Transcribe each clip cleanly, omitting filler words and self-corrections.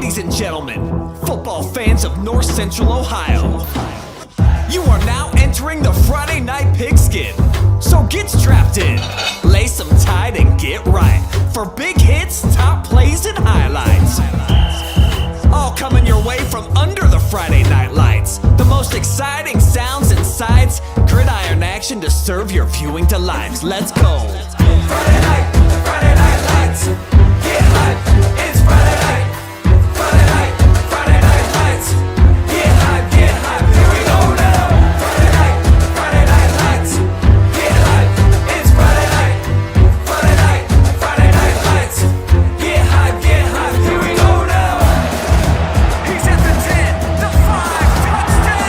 Ladies and gentlemen, football fans of North Central Ohio, you are now entering the Friday Night Pigskin. So get strapped in, lace them tight and get right for big hits, top plays, and highlights. All coming your way from under the Friday night lights. The most exciting sounds and sights, gridiron action to serve your viewing delights. Let's go. Friday night lights. Get hype, it's Friday night. Friday night lights. Get hype, here we go now. Friday night lights. Get hype, it's Friday night. Friday night lights. Get hype, here we go now. He's at the 10, the 5, touchdown!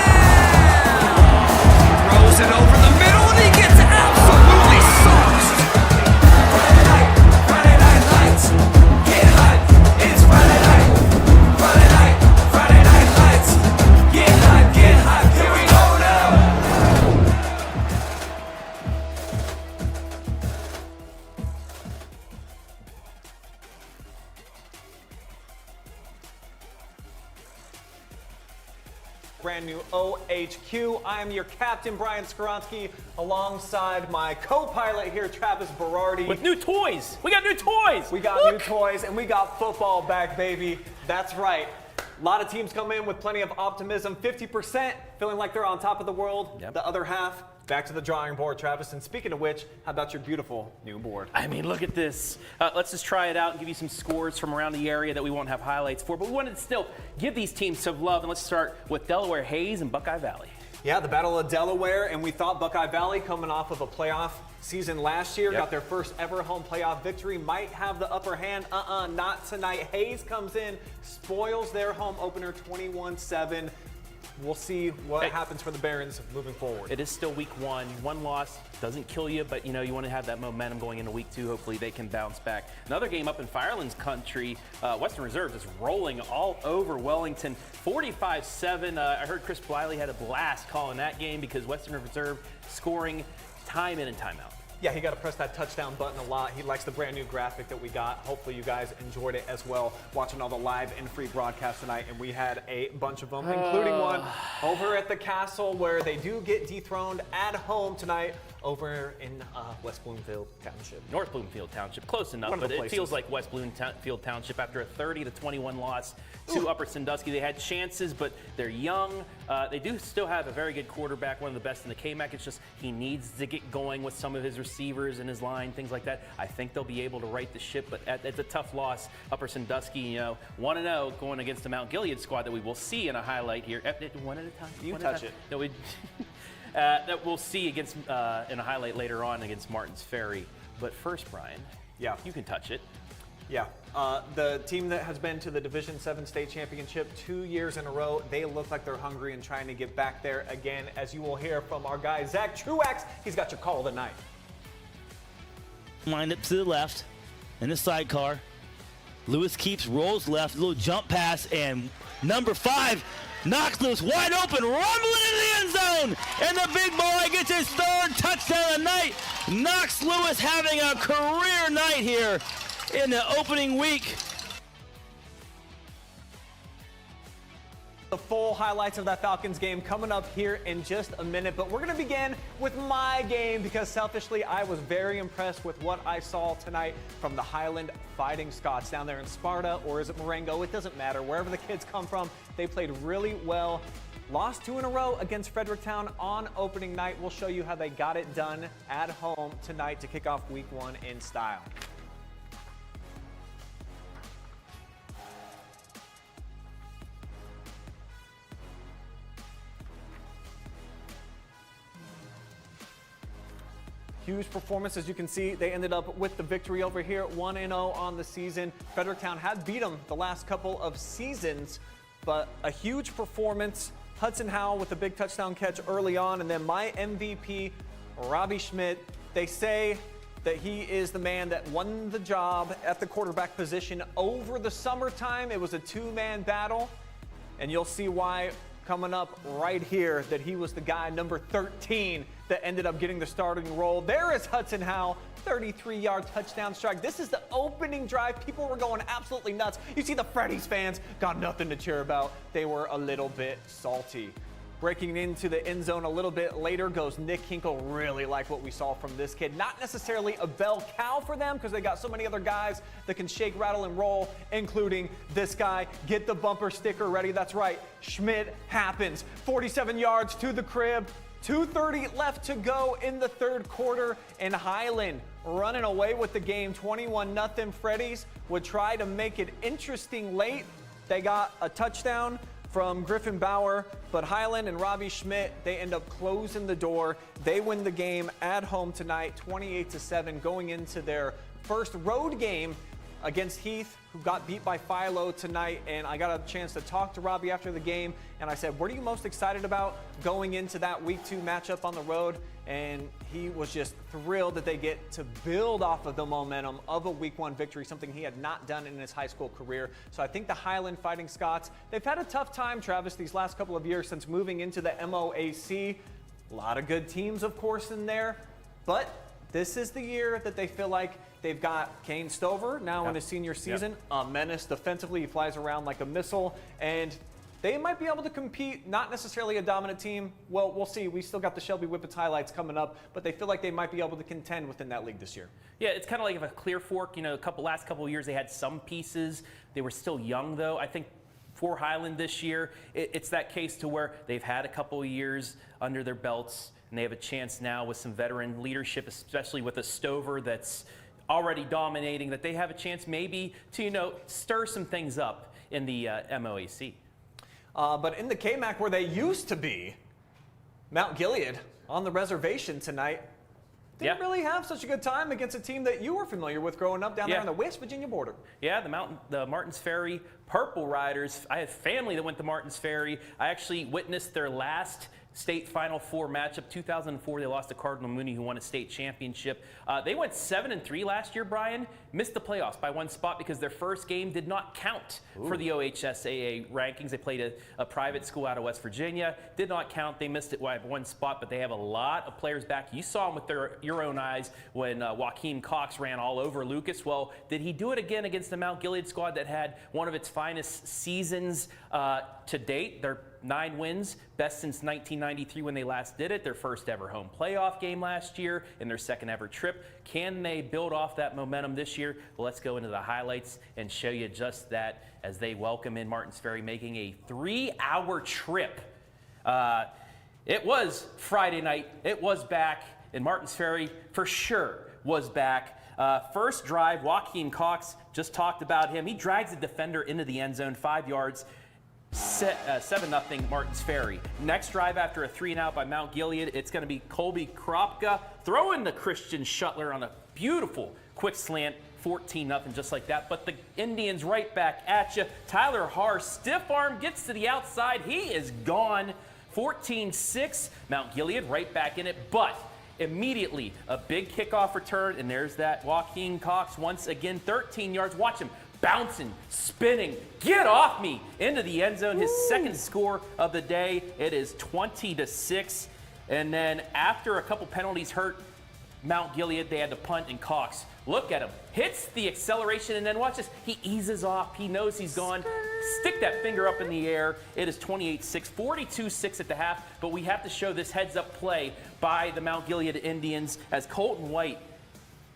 Throws it over the middle and he gets absolutely sauced. Friday night lights. Get hype, it's Friday night. Friday night lights. Get hype, here we go now. Brand new OHQ. I am your captain, Brian Skoronsky, alongside my co-pilot here, Travis Berardi. With new toys. We got new toys. We got new toys, and we got football back, baby. That's right. A lot of teams come in with plenty of optimism. 50% feeling like they're on top of the world. Yep. The other half, back to the drawing board, Travis. And speaking of which, how about your beautiful new board? I mean, look at this. Let's just try it out and give you some scores from around the area that we won't have highlights for. But we wanted to still give these teams some love. And let's start with Delaware Hayes and Buckeye Valley. Yeah, the Battle of Delaware, and we thought Buckeye Valley, coming off of a playoff season last year, got their first ever home playoff victory, might have the upper hand. Not tonight. Hayes comes in, spoils their home opener 21-7. We'll see what happens for the Barons moving forward. It is still week one. One loss doesn't kill you, but you know you want to have that momentum going into week two. Hopefully they can bounce back. Another game up in Firelands country. Western Reserve is rolling all over Wellington, 45-7. I heard Chris Bliley had a blast calling that game because Western Reserve scoring time in and time out. Yeah, he got to press that touchdown button a lot. He likes the brand new graphic that we got. Hopefully you guys enjoyed it as well, watching all the live and free broadcasts tonight. And we had a bunch of them, including one over at the Castle where they do get dethroned at home tonight over in West Bloomfield Township. North Bloomfield Township, close enough, but it feels like West Bloomfield Township after a 30-21 loss to Upper Sandusky. They had chances, but they're young. They do still have a very good quarterback, one of the best in the KMAC. It's just he needs to get going with some of his receivers and his line, things like that. I think they'll be able to right the ship, but it's a tough loss. Upper Sandusky, you know, 1-0 going against the Mount Gilead squad that we will see in a highlight here. One at a time. You touch it. No, that we'll see against in a highlight later on against Martins Ferry. But first, Brian, you can touch it. Yeah, the team that has been to the Division 7 state championship 2 years in a row, they look like they're hungry and trying to get back there again, as you will hear from our guy, Zach Truax. He's got your call of the night. Lined up to the left in the sidecar. Lewis keeps, rolls left, a little jump pass, and number 5 knocks Lewis wide open, rumbling in the end zone, and the big boy gets his third touchdown of the night. Knox Lewis having a career night here in the opening week. The full highlights of that Falcons game coming up here in just a minute, but we're going to begin with my game because selfishly I was very impressed with what I saw tonight from the Highland Fighting Scots down there in Sparta, or is it Marengo? It doesn't matter. Wherever the kids come from, they played really well. Lost 2 in a row against Fredericktown on opening night. We'll show you how they got it done at home tonight to kick off week 1 in style. Huge performance, as you can see. They ended up with the victory over here, 1-0 on the season. Fredericktown had beat them the last couple of seasons, but a huge performance. Hudson Howell with a big touchdown catch early on, and then my MVP, Robbie Schmidt. They say that he is the man that won the job at the quarterback position over the summertime. It was a 2-man battle, and you'll see why coming up right here that he was the guy, number 13, that ended up getting the starting role. There is Hudson Howell, 33-yard touchdown strike. This is the opening drive. People were going absolutely nuts. You see the Freddy's fans got nothing to cheer about. They were a little bit salty. Breaking into the end zone a little bit later goes Nick Hinkle. Really like what we saw from this kid. Not necessarily a bell cow for them because they got so many other guys that can shake, rattle, and roll, including this guy. Get the bumper sticker ready. That's right. Schmidt happens. 47 yards to the crib. 2:30 left to go in the third quarter, and Highland running away with the game. 21-0. Freddy's would try to make it interesting late. They got a touchdown from Griffin Bauer, but Highland and Robbie Schmidt, they end up closing the door. They win the game at home tonight, 28-7, going into their first road game against Heath, who got beat by Philo tonight. And I got a chance to talk to Robbie after the game, and I said, what are you most excited about going into that week 2 matchup on the road? And he was just thrilled that they get to build off of the momentum of a week 1 victory, something he had not done in his high school career. So I think the Highland Fighting Scots, they've had a tough time, Travis, these last couple of years since moving into the MOAC. A lot of good teams, of course, in there, but this is the year that they feel like they've got Kane Stover now in his senior season, a menace defensively. He flies around like a missile, and they might be able to compete, not necessarily a dominant team. Well, we'll see. We still got the Shelby Whippets highlights coming up, but they feel like they might be able to contend within that league this year. Yeah, it's kind of like a Clear Fork. You know, last couple of years they had some pieces. They were still young, though. I think for Highland this year, it's that case to where they've had a couple of years under their belts, and they have a chance now with some veteran leadership, especially with a Stover that's already dominating, that they have a chance maybe to, you know, stir some things up in the MOAC. But in the KMAC, where they used to be, Mount Gilead on the reservation tonight didn't really have such a good time against a team that you were familiar with growing up down there on the West Virginia border. Yeah, the Martins Ferry Purple Riders. I have family that went to Martins Ferry. I actually witnessed their last state Final Four matchup. 2004, they lost to Cardinal Mooney, who won a state championship. They went 7-3 last year, Brian. Missed the playoffs by 1 spot because their first game did not count for the OHSAA rankings. They played a private school out of West Virginia. Did not count. They missed it by 1 spot, but they have a lot of players back. You saw them with your own eyes when Joaquin Cox ran all over Lucas. Well, did he do it again against the Mount Gilead squad that had one of its finest seasons to date? They're 9 wins, best since 1993 when they last did it. Their first ever home playoff game last year and their second ever trip. Can they build off that momentum this year? Well, let's go into the highlights and show you just that as they welcome in Martins Ferry, making a 3-hour trip. It was Friday night. It was back, and Martins Ferry for sure was back. First drive, Joaquin Cox, just talked about him. He drags the defender into the end zone, 5 yards. 7-0 Martins Ferry. Next drive after a 3-and-out by Mount Gilead, it's going to be Colby Kropka throwing the Christian Shuttler on a beautiful quick slant, 14-0 just like that. But the Indians right back at you. Tyler Haar, stiff arm, gets to the outside. He is gone. 14-6. Mount Gilead right back in it, but immediately a big kickoff return, and there's that Joaquin Cox once again, 13 yards. Watch him. Bouncing, spinning, get off me, into the end zone. His second score of the day. It is 20-6. And then after a couple penalties hurt Mount Gilead, they had to punt, and Cox, look at him, hits the acceleration, and then watch this. He eases off. He knows he's gone. Stick that finger up in the air. It is 28-6, 42-6 at the half. But we have to show this heads-up play by the Mount Gilead Indians as Colton White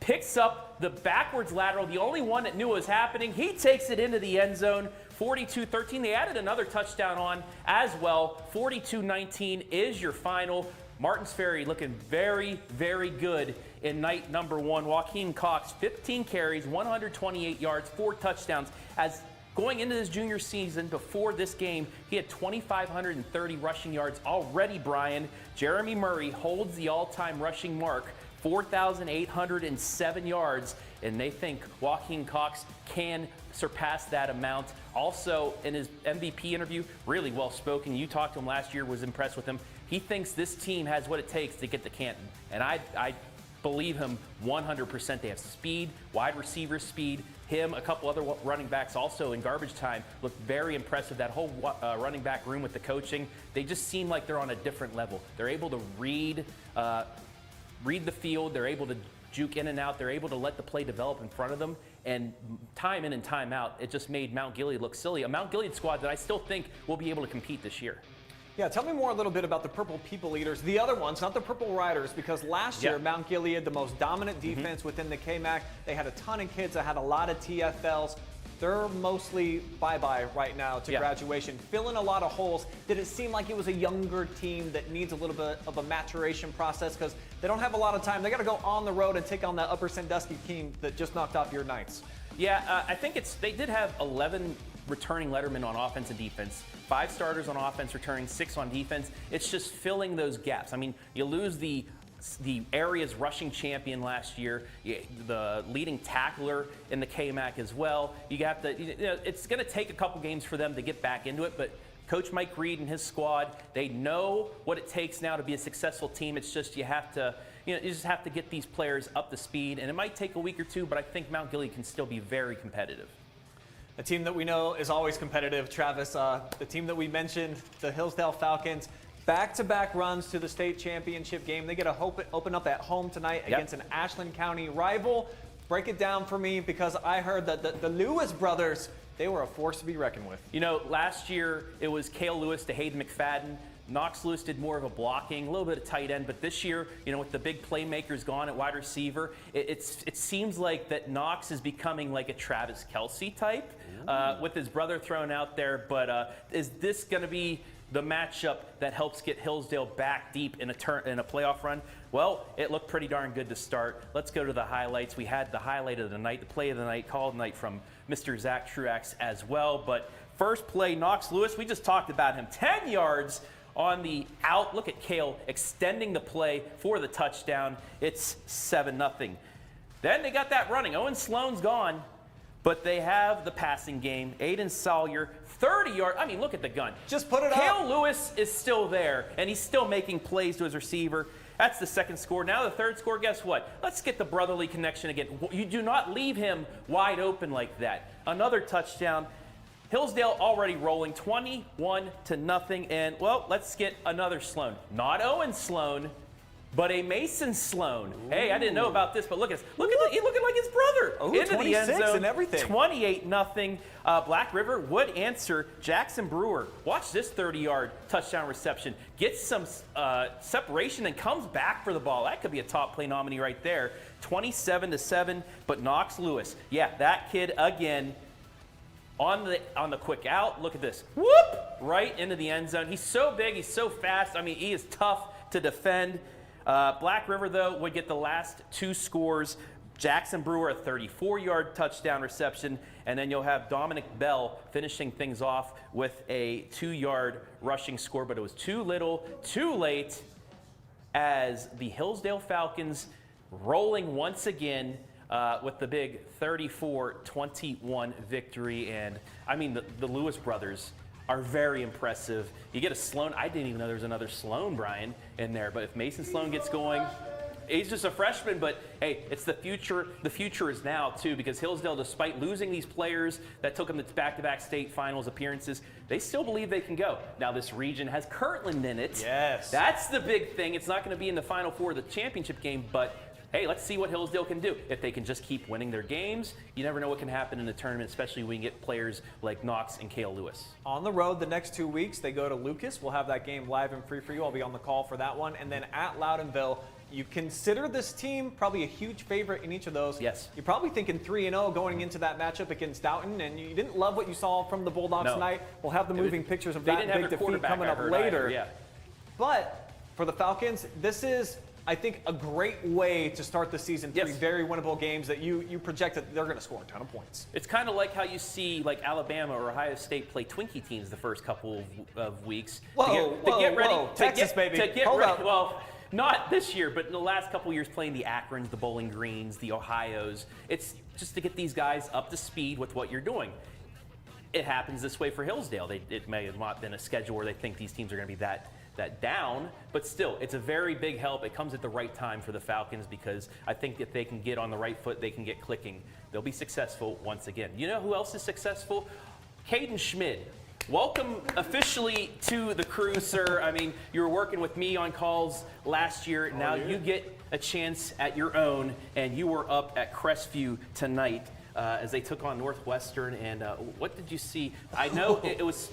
picks up the backwards lateral, the only one that knew what was happening. He takes it into the end zone, 42-13. They added another touchdown on as well. 42-19 is your final. Martins Ferry looking very, very good in night number 1. Joaquin Cox, 15 carries, 128 yards, 4 touchdowns. As going into his junior season, before this game, he had 2,530 rushing yards already, Brian. Jeremy Murray holds the all-time rushing mark, 4,807 yards, and they think Joaquin Cox can surpass that amount. Also, in his MVP interview, really well spoken. You talked to him last year, was impressed with him. He thinks this team has what it takes to get to Canton, and I believe him 100%. They have speed, wide receiver speed. Him, a couple other running backs also in garbage time looked very impressive. That whole running back room with the coaching, they just seem like they're on a different level. They're able to read the field. They're able to juke in and out. They're able to let the play develop in front of them. And time in and time out, it just made Mount Gilead look silly. A Mount Gilead squad that I still think will be able to compete this year. Yeah, tell me more a little bit about the Purple People Eaters, the other ones, not the Purple Riders, because last year, Mount Gilead, the most dominant defense within the KMAC, they had a ton of kids that had a lot of TFLs. They're mostly bye-bye right now to graduation, filling a lot of holes. Did it seem like it was a younger team that needs a little bit of a maturation process because they don't have a lot of time? They got to go on the road and take on that Upper Sandusky team that just knocked off your Knights. Yeah, I think they did have 11 returning lettermen on offense and defense, 5 starters on offense, returning 6 on defense. It's just filling those gaps. I mean, you lose the area's rushing champion last year, the leading tackler in the KMAC as well. You have to, it's going to take a couple games for them to get back into it, but Coach Mike Reed and his squad, they know what it takes now to be a successful team. It's just you just have to get these players up to speed, and it might take a week or two, but I think Mount Gilead can still be very competitive. A team that we know is always competitive, Travis. The team that we mentioned, the Hillsdale Falcons, back-to-back runs to the state championship game. They get to open up at home tonight against an Ashland County rival. Break it down for me, because I heard that the Lewis brothers, they were a force to be reckoned with. You know, last year it was Cale Lewis to Hayden McFadden. Knox Lewis did more of a blocking, a little bit of tight end, but this year, with the big playmakers gone at wide receiver, it seems like that Knox is becoming like a Travis Kelce type with his brother thrown out there. But is this going to be the matchup that helps get Hillsdale back deep in a playoff run? Well, it looked pretty darn good to start. Let's go to the highlights. We had the highlight of the night, the play of the night, call of the night from Mr. Zach Truax as well. But first play, Knox Lewis, we just talked about him. 10 yards on the out. Look at Cale extending the play for the touchdown. It's 7-0. Then they got that running. Owen Sloan's gone, but they have the passing game. Aiden Sawyer, 30 yards. I mean, look at the gun. Just put it up. Cale Lewis is still there, and he's still making plays to his receiver. That's the second score. Now the third score, guess what? Let's get the brotherly connection again. You do not leave him wide open like that. Another touchdown. Hillsdale already rolling 21-0, and well, let's get another Sloan. Not Owen Sloan, but a Mason Sloan. Ooh. Hey, I didn't know about this, but look at he's looking like his brother. Ooh, into the end zone and everything. 28-0. Black River would answer. Jackson Brewer, watch this 30-yard touchdown reception. Gets some separation and comes back for the ball. That could be a top play nominee right there. 27-7. But Knox Lewis, yeah, that kid again. On the quick out, look at this. Whoop! Right into the end zone. He's so big, he's so fast. I mean, he is tough to defend. Black River, though, would get the last 2 scores. Jackson Brewer, a 34-yard touchdown reception. And then you'll have Dominic Bell finishing things off with a 2-yard rushing score. But it was too little, too late, as the Hillsdale Falcons rolling once again with the big 34-21 victory. And I mean, the Lewis brothers are very impressive. You get a Sloan. I didn't even know there was another Sloan, Brian, in there. But if Mason Sloan gets going, he's just a freshman, but hey, it's the future. The future is now, too, because Hillsdale, despite losing these players that took them to back-to-back state finals appearances, they still believe they can go. Now, this region has Kirtland in it. Yes. That's the big thing. It's not going to be in the Final Four of the championship game, but hey, let's see what Hillsdale can do. If they can just keep winning their games, you never know what can happen in the tournament, especially when you get players like Knox and Cale Lewis. On the road the next 2 weeks, they go to Lucas. We'll have that game live and free for you. I'll be on the call for that one. And then at Loudonville, you consider this team probably a huge favorite in each of those. Yes. You're probably thinking 3-0 going into that matchup against Stoughton, and you didn't love what you saw from the Bulldogs tonight. We'll have the moving pictures of that big defeat coming up later. Yeah. But for the Falcons, this is, I think, a great way to start the season. 3 very winnable games that you project that they're going to score a ton of points. It's kind of like how you see like Alabama or Ohio State play Twinkie teams the first couple of weeks. Whoa, Texas, baby. Hold up. Well, not this year, but in the last couple of years playing the Akrons, the Bowling Greens, the Ohios. It's just to get these guys up to speed with what you're doing. It happens this way for Hillsdale. It may have not been a schedule where they think these teams are going to be that down, but still, it's a very big help. It comes at the right time for the Falcons because I think if they can get on the right foot, they can get clicking. They'll be successful once again. You know who else is successful? Caden Schmid. Welcome officially to the crew, sir. I mean, you were working with me on calls last year. Now you get a chance at your own, and you were up at Crestview tonight as they took on Northwestern. And what did you see? I know it was.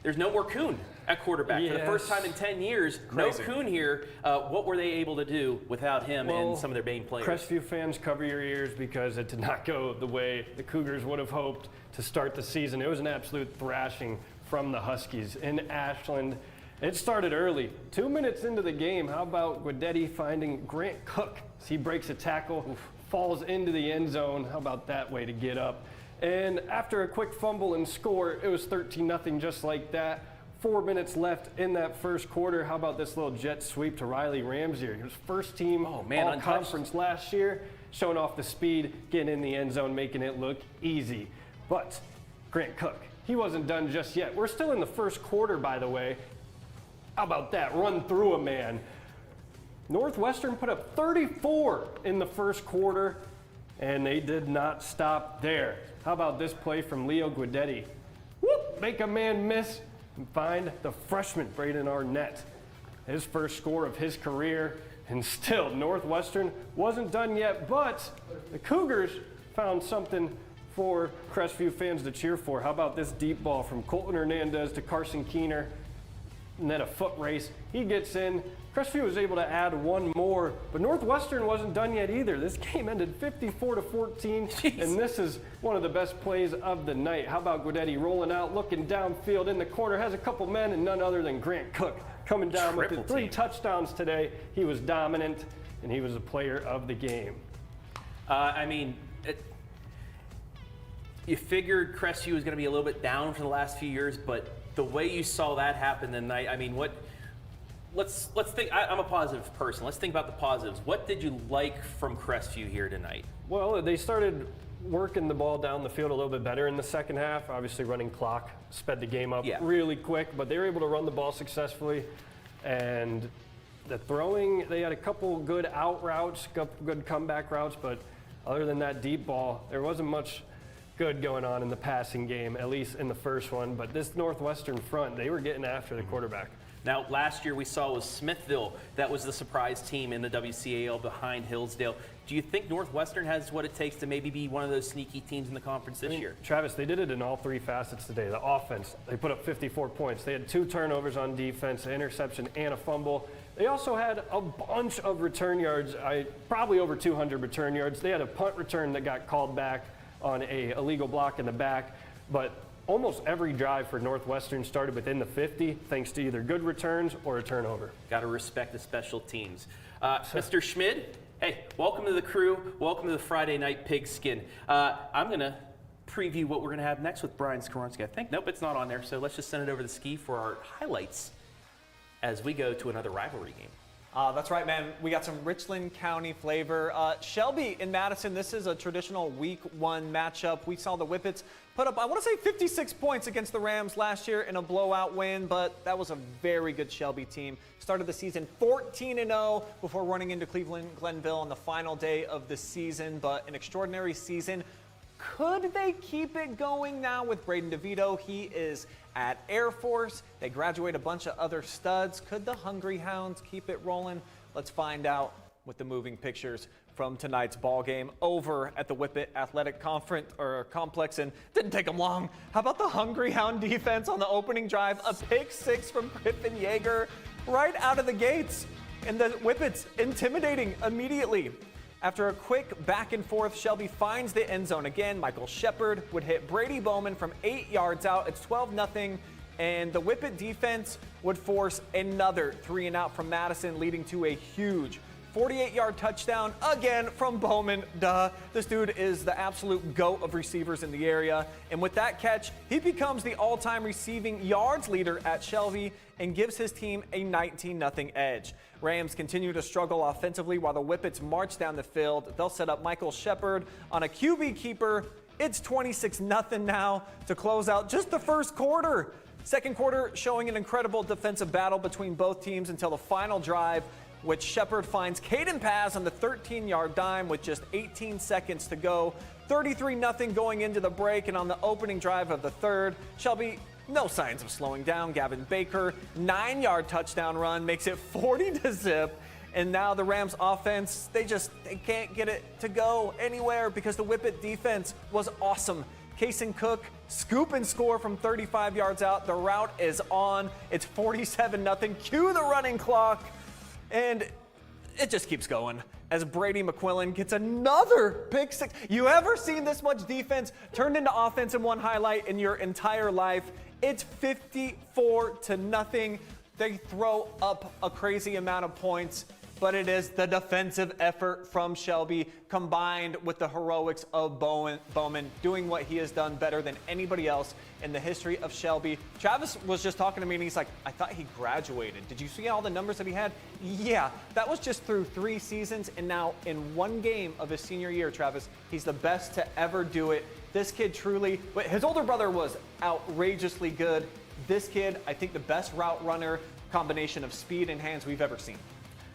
There's no more Kuhn at quarterback. Yes. For the first time in 10 years, Crazy. no Kuhn here. What were they able to do without him and some of their main players? Crestview fans, cover your ears because it did not go the way the Cougars would have hoped to start the season. It was an absolute thrashing from the Huskies in Ashland. It started early. 2 minutes into the game, how about Guidetti finding Grant Cook as he breaks a tackle, falls into the end zone. How about that way to get up? And after a quick fumble and score, it was 13-0 just like that. 4 minutes left in that first quarter. How about this little jet sweep to Riley Ramsey? His first team all-conference last year, showing off the speed, getting in the end zone, making it look easy. But Grant Cook, he wasn't done just yet. We're still in the first quarter, by the way. How about that? Run through a man. Northwestern put up 34 in the first quarter, and they did not stop there. How about this play from Leo Guidetti? Whoop! Make a man miss and find the freshman Braden Arnett. His first score of his career, and still Northwestern wasn't done yet, but the Cougars found something for Crestview fans to cheer for. How about this deep ball from Colton Hernandez to Carson Keener, and then a foot race. He gets in. Crestview was able to add one more, but Northwestern wasn't done yet either. This game ended 54-14, and this is one of the best plays of the night. How about Guidetti rolling out, looking downfield in the corner, has a couple men, and none other than Grant Cook coming down with his 3 touchdowns today. He was dominant, and he was a player of the game. You figured Crestview was going to be a little bit down for the last few years, but the way you saw that happen tonight, I mean, let's think. I'm a positive person. Let's think about the positives. What did you like from Crestview here tonight? Well, they started working the ball down the field a little bit better in the second half. Obviously, running clock sped the game up really quick, but they were able to run the ball successfully. And the throwing, they had a couple good out routes, couple good comeback routes, but other than that deep ball, there wasn't much good going on in the passing game, at least in the first one. But this Northwestern front, they were getting after the quarterback. Now, last year we saw was Smithville. That was the surprise team in the WCAL behind Hillsdale. Do you think Northwestern has what it takes to maybe be one of those sneaky teams in the conference this year? Travis, they did it in all 3 facets today. The offense, they put up 54 points. They had 2 turnovers on defense, an interception and a fumble. They also had a bunch of return yards, probably over 200 return yards. They had a punt return that got called back on a illegal block in the back, but almost every drive for Northwestern started within the 50, thanks to either good returns or a turnover. Got to respect the special teams. Mr. Schmid, hey, welcome to the crew. Welcome to the Friday Night Pigskin. I'm going to preview what we're going to have next with Brian Skoronski. I think, nope, it's not on there, so let's just send it over to Ski for our highlights as we go to another rivalry game. That's right, man. We got some Richland County flavor. Shelby in Madison, this is a traditional week 1 matchup. We saw the Whippets put up, I want to say 56 points against the Rams last year in a blowout win, but that was a very good Shelby team. Started the season 14-0 before running into Cleveland Glenville on the final day of the season, but an extraordinary season. Could they keep it going now with Braden DeVito? He is at Air Force. They graduate a bunch of other studs. Could the Hungry Hounds keep it rolling? Let's find out with the moving pictures from tonight's ball game over at the Whippet Athletic Complex, and didn't take them long. How about the Hungry Hound defense on the opening drive? A pick 6 from Griffin Yeager right out of the gates, and the Whippets intimidating immediately. After a quick back and forth, Shelby finds the end zone again. Michael Shepard would hit Brady Bowman from 8 yards out. It's 12-0, and the Whippet defense would force another 3-and-out from Madison, leading to a huge 48-yard touchdown again from Bowman. This dude is the absolute GOAT of receivers in the area. And with that catch, he becomes the all-time receiving yards leader at Shelby and gives his team a 19-0 edge. Rams continue to struggle offensively while the Whippets march down the field. They'll set up Michael Shepard on a QB keeper. It's 26-0 now to close out just the first quarter. Second quarter showing an incredible defensive battle between both teams until the final drive, which Shepard finds Caden Paz on the 13-yard dime with just 18 seconds to go. 33-0 going into the break, and on the opening drive of the third, Shelby, no signs of slowing down. Gavin Baker, 9-yard touchdown run, makes it 40-0. And now the Rams offense, they can't get it to go anywhere because the Whippet defense was awesome. Kason Cook, scoop and score from 35 yards out. The route is on. It's 47-0. Cue the running clock. And it just keeps going as Brady McQuillan gets another pick six. You ever seen this much defense turned into offense in one highlight in your entire life? It's 54-0. They throw up a crazy amount of points, but it is the defensive effort from Shelby combined with the heroics of Bowman doing what he has done better than anybody else in the history of Shelby. Travis was just talking to me and he's like, I thought he graduated. Did you see all the numbers that he had? Yeah, that was just through 3 seasons, and now in 1 game of his senior year, Travis, he's the best to ever do it. This kid truly, his older brother was outrageously good. This kid, I think the best route runner, combination of speed and hands we've ever seen.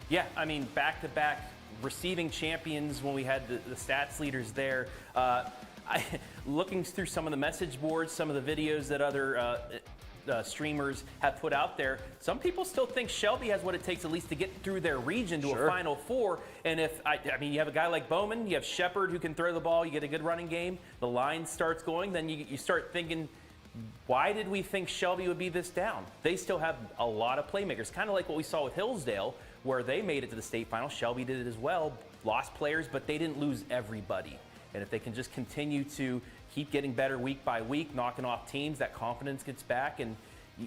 Yeah, I mean, back-to-back receiving champions when we had the stats leaders there. Looking through some of the message boards, some of the videos that other streamers have put out there, some people still think Shelby has what it takes at least to get through their region to a Final Four. And I mean, you have a guy like Bowman, you have Shepard who can throw the ball, you get a good running game, the line starts going, then you start thinking, why did we think Shelby would be this down? They still have a lot of playmakers, kind of like what we saw with Hillsdale, where they made it to the state final. Shelby did it as well, lost players, but they didn't lose everybody. And if they can just continue to keep getting better week by week, knocking off teams, that confidence gets back, and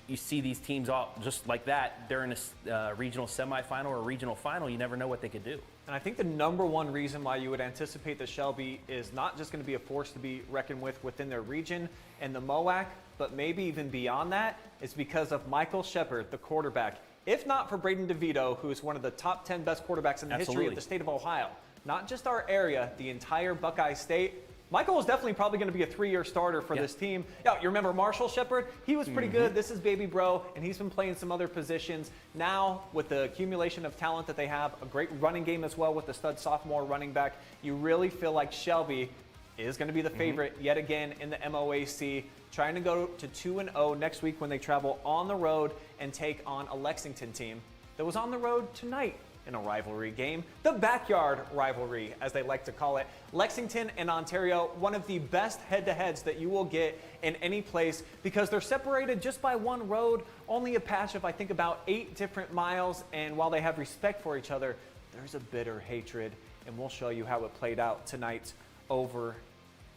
you see these teams all just like that. They're in a regional semifinal or a regional final. You never know what they could do. And I think the number one reason why you would anticipate that Shelby is not just going to be a force to be reckoned with within their region and the MOAC, but maybe even beyond that, is because of Michael Shepard, the quarterback. If not for Braden DeVito, who is one of the top 10 best quarterbacks in the history of the state of Ohio, not just our area, the entire Buckeye State, Michael is definitely probably going to be a 3-year starter for this team. Yeah, you remember Marshall Shepard? He was pretty good. This is baby bro, and he's been playing some other positions. Now, with the accumulation of talent that they have, a great running game as well with the stud sophomore running back, you really feel like Shelby is going to be the favorite yet again in the MOAC, trying to go to 2-0 next week when they travel on the road and take on a Lexington team that was on the road tonight in a rivalry game, the backyard rivalry, as they like to call it. Lexington and Ontario, one of the best head-to-heads that you will get in any place because they're separated just by one road, only a patch of, I think, about 8 different miles, and while they have respect for each other, there's a bitter hatred, and we'll show you how it played out tonight over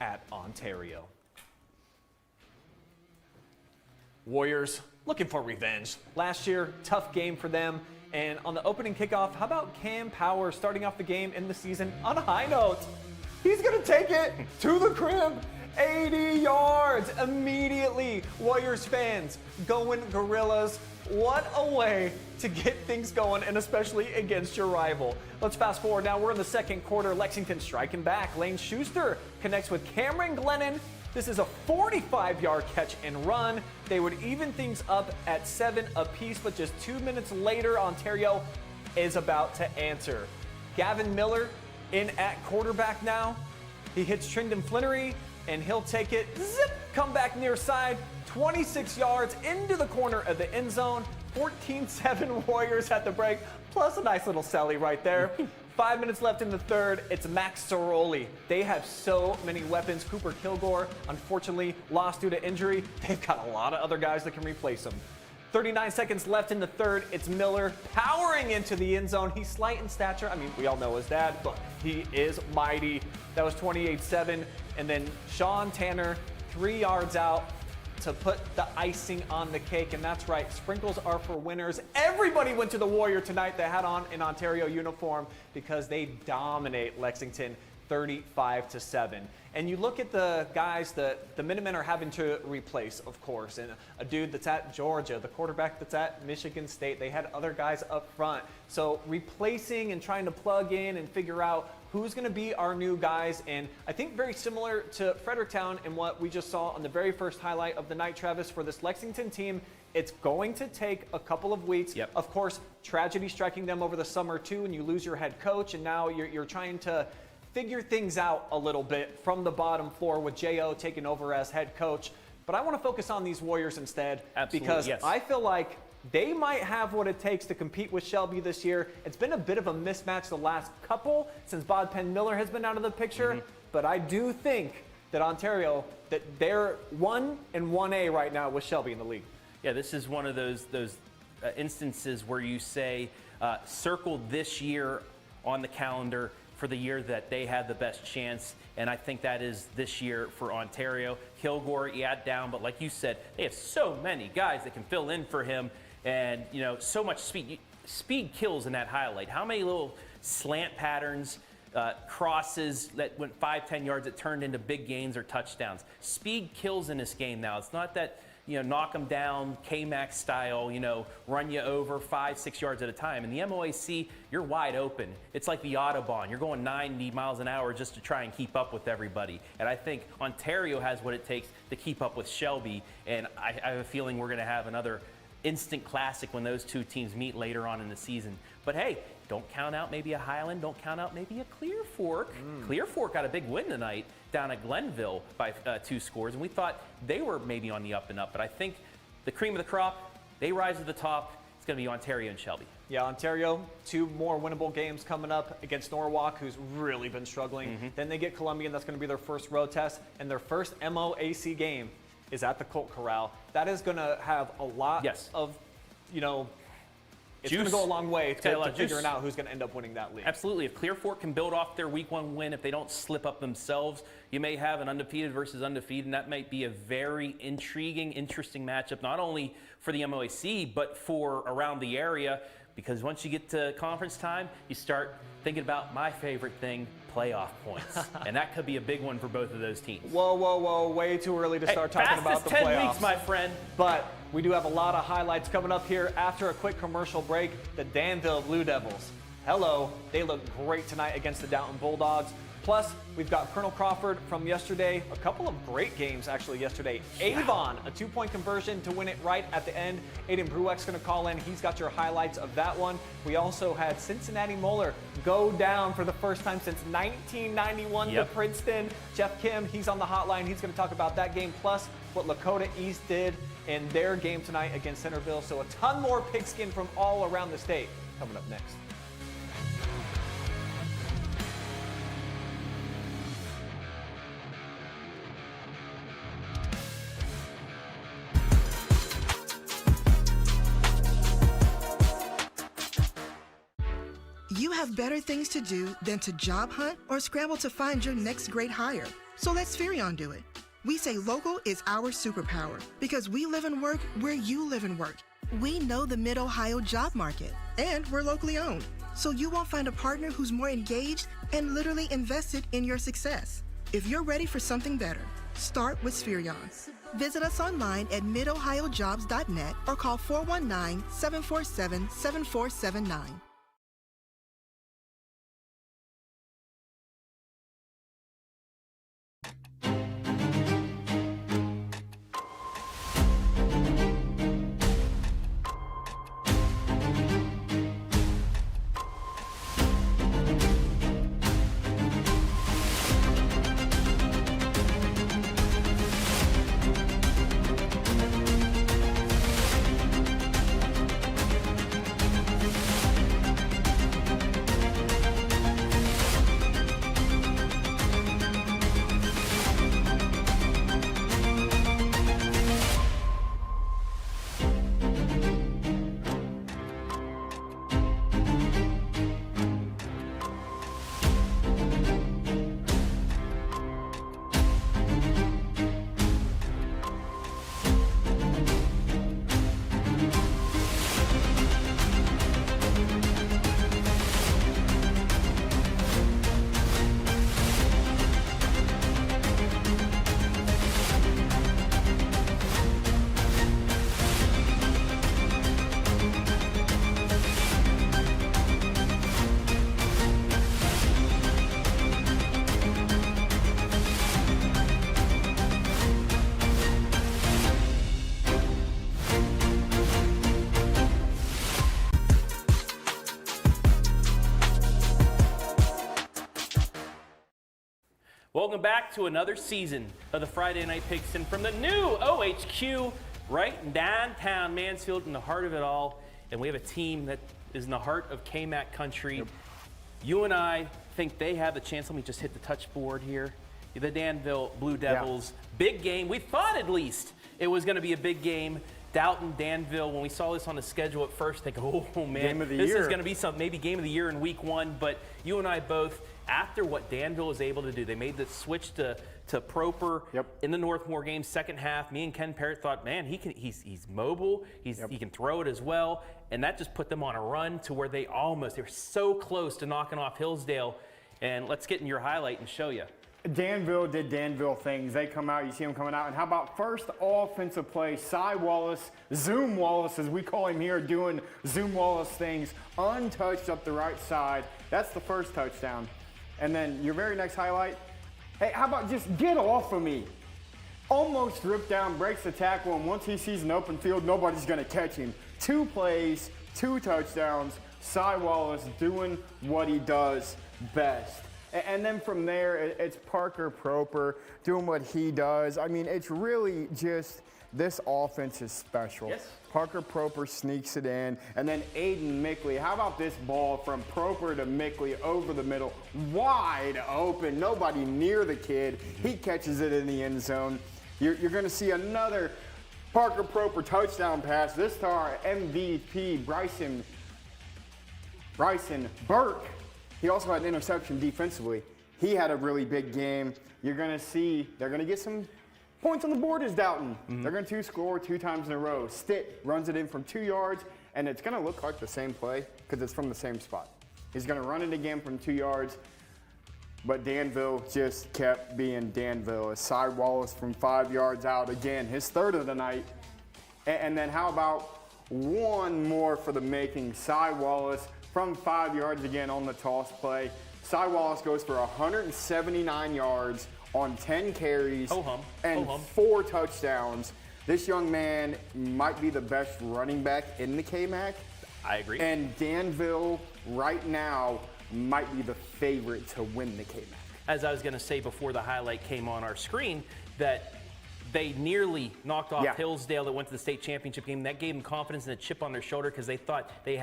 at Ontario. Warriors looking for revenge. Last year, tough game for them. And on the opening kickoff, how about Cam Power starting off the game in the season on a high note? He's going to take it to the crib. 80 yards immediately. Warriors fans going Gorillas. What a way to get things going, and especially against your rival. Let's fast forward now. We're in the second quarter. Lexington striking back. Lane Schuster connects with Cameron Glennon. This is a 45-yard catch and run. They would even things up at 7 apiece, but just 2 minutes later, Ontario is about to answer. Gavin Miller in at quarterback now. He hits Trendon Flannery, and he'll take it, zip, come back near side, 26 yards into the corner of the end zone. 14-7 Warriors at the break, plus a nice little celly right there. 5 minutes left in the third. It's Max Ciroli. They have so many weapons. Cooper Kilgore, unfortunately, lost due to injury. They've got a lot of other guys that can replace him. 39 seconds left in the third. It's Miller powering into the end zone. He's slight in stature. I mean, we all know his dad, but he is mighty. That was 28-7. And then Sean Tanner, 3 yards out to put the icing on the cake. And that's right, sprinkles are for winners. Everybody went to the Warrior tonight that had on an Ontario uniform because they dominate Lexington 35-7. And you look at the guys that the Minutemen are having to replace, of course, and a dude that's at Georgia, the quarterback that's at Michigan State. They had other guys up front. So replacing and trying to plug in and figure out who's going to be our new guys. And I think very similar to Fredericktown and what we just saw on the very first highlight of the night, Travis, for this Lexington team, it's going to take a couple of weeks. Yep. Of course, tragedy striking them over the summer too, and you lose your head coach, and now you're trying to figure things out a little bit from the bottom floor with J.O. taking over as head coach. But I want to focus on these Warriors instead. Absolutely, because yes. I feel like they might have what it takes to compete with Shelby this year. It's been a bit of a mismatch the last couple since Bod Penn Miller has been out of the picture. But I do think that Ontario, that they're 1 and 1A right now with Shelby in the league. Yeah, this is one of those instances where you say, circle this year on the calendar for the year that they had the best chance, and I think that is this year for Ontario. Kilgore, yeah, down, but like you said, they have so many guys that can fill in for him, and so much speed. Speed kills in that highlight. How many little slant patterns, crosses that went 5-10 yards that turned into big gains or touchdowns? Speed kills in this game now. It's not that knock them down, K-Max style, run you over 5-6 yards at a time. In the MOAC, you're wide open. It's like the Autobahn. You're going 90 miles an hour just to try and keep up with everybody. And I think Ontario has what it takes to keep up with Shelby. And I have a feeling we're going to have another instant classic when those two teams meet later on in the season. But hey, don't count out maybe a Highland. Don't count out maybe a Clear Fork. Clear Fork got a big win tonight down at Glenville by 2 scores, and we thought they were maybe on the up and up. But I think the cream of the crop, they rise to the top. It's going to be Ontario and Shelby. Yeah, Ontario, 2 more winnable games coming up against Norwalk, who's really been struggling. Then they get Columbia, and that's going to be their first road test. And their first MOAC game is at the Colt Corral. That is going to have a lot of, it's going to go a long way to figuring out who's going to end up winning that league. Absolutely. If Clear Fork can build off their week 1 win, if they don't slip up themselves, you may have an undefeated versus undefeated, and that might be a very intriguing, interesting matchup, not only for the MOAC, but for around the area, because once you get to conference time, you start thinking about my favorite thing, playoff points. And that could be a big one for both of those teams. Whoa. Way too early to start talking about the playoffs. 10 weeks, my friend. But we do have a lot of highlights coming up here after a quick commercial break. The Danville Blue Devils. Hello. They look great tonight against the Downton Bulldogs. Plus, we've got Colonel Crawford from yesterday. A couple of great games, actually, yesterday. Avon, a 2-point conversion to win it right at the end. Aiden Brueck's going to call in. He's got your highlights of that one. We also had Cincinnati Moeller go down for the first time since 1991 to Princeton. Jeff Kim, he's on the hotline. He's going to talk about that game, plus what Lakota East did in their game tonight against Centerville. So a ton more pigskin from all around the state coming up next. You have better things to do than to job hunt or scramble to find your next great hire. So let Spherion do it. We say local is our superpower because we live and work where you live and work. We know the Mid-Ohio job market, and we're locally owned. So you won't find a partner who's more engaged and literally invested in your success. If you're ready for something better, start with Spherion. Visit us online at midohiojobs.net or call 419-747-7479. Welcome back to another season of the Friday Night Pigskin from the new OHQ right in downtown Mansfield, in the heart of it all. And we have a team that is in the heart of KMAC country. Yep. You and I think they have the chance. Let me just hit the touch board here. The Danville Blue Devils, big game. We thought at least it was going to be a big game. Dalton, Danville, when we saw this on the schedule at first, think, oh man, this is going to be some maybe game of the year in week 1. But you and I both, after what Danville was able to do, they made the switch to Proper in the Northmore game, second half. Me and Ken Parrott thought, man, he's mobile, he can throw it as well, and that just put them on a run to where they were so close to knocking off Hillsdale. And let's get in your highlight and show you. Danville did Danville things. They come out, you see them coming out. And how about first offensive play, Cy Wallace, Zoom Wallace, as we call him here, doing Zoom Wallace things, untouched up the right side. That's the first touchdown. And then your very next highlight, hey, how about just get off of me? Almost ripped down, breaks the tackle, and once he sees an open field, nobody's going to catch him. 2 plays, 2 touchdowns, Cy Wallace doing what he does best. And then from there, it's Parker Proper doing what he does. I mean, it's really just, this offense is special. Yes. Parker Proper sneaks it in, and then Aiden Mickley. How about this ball from Proper to Mickley over the middle, wide open, nobody near the kid. He catches it in the end zone. You're going to see another Parker Proper touchdown pass, this to our MVP, Bryson Burke. He also had an interception defensively. He had a really big game. You're going to see they're going to get some points on the board as Dalton. They're going to score 2 times in a row. Stitt runs it in from 2 yards, and it's going to look like the same play because it's from the same spot. He's going to run it again from 2 yards, but Danville just kept being Danville. As Cy Wallace from 5 yards out again, his third of the night. And then how about one more for the making? Cy Wallace from 5 yards again on the toss play. Cy Wallace goes for 179 yards on 10 carries and 4 touchdowns. This young man might be the best running back in the KMAC. I agree. And Danville right now might be the favorite to win the KMAC. As I was going to say before the highlight came on our screen, that they nearly knocked off Hillsdale that went to the state championship game. That gave them confidence and a chip on their shoulder because they thought they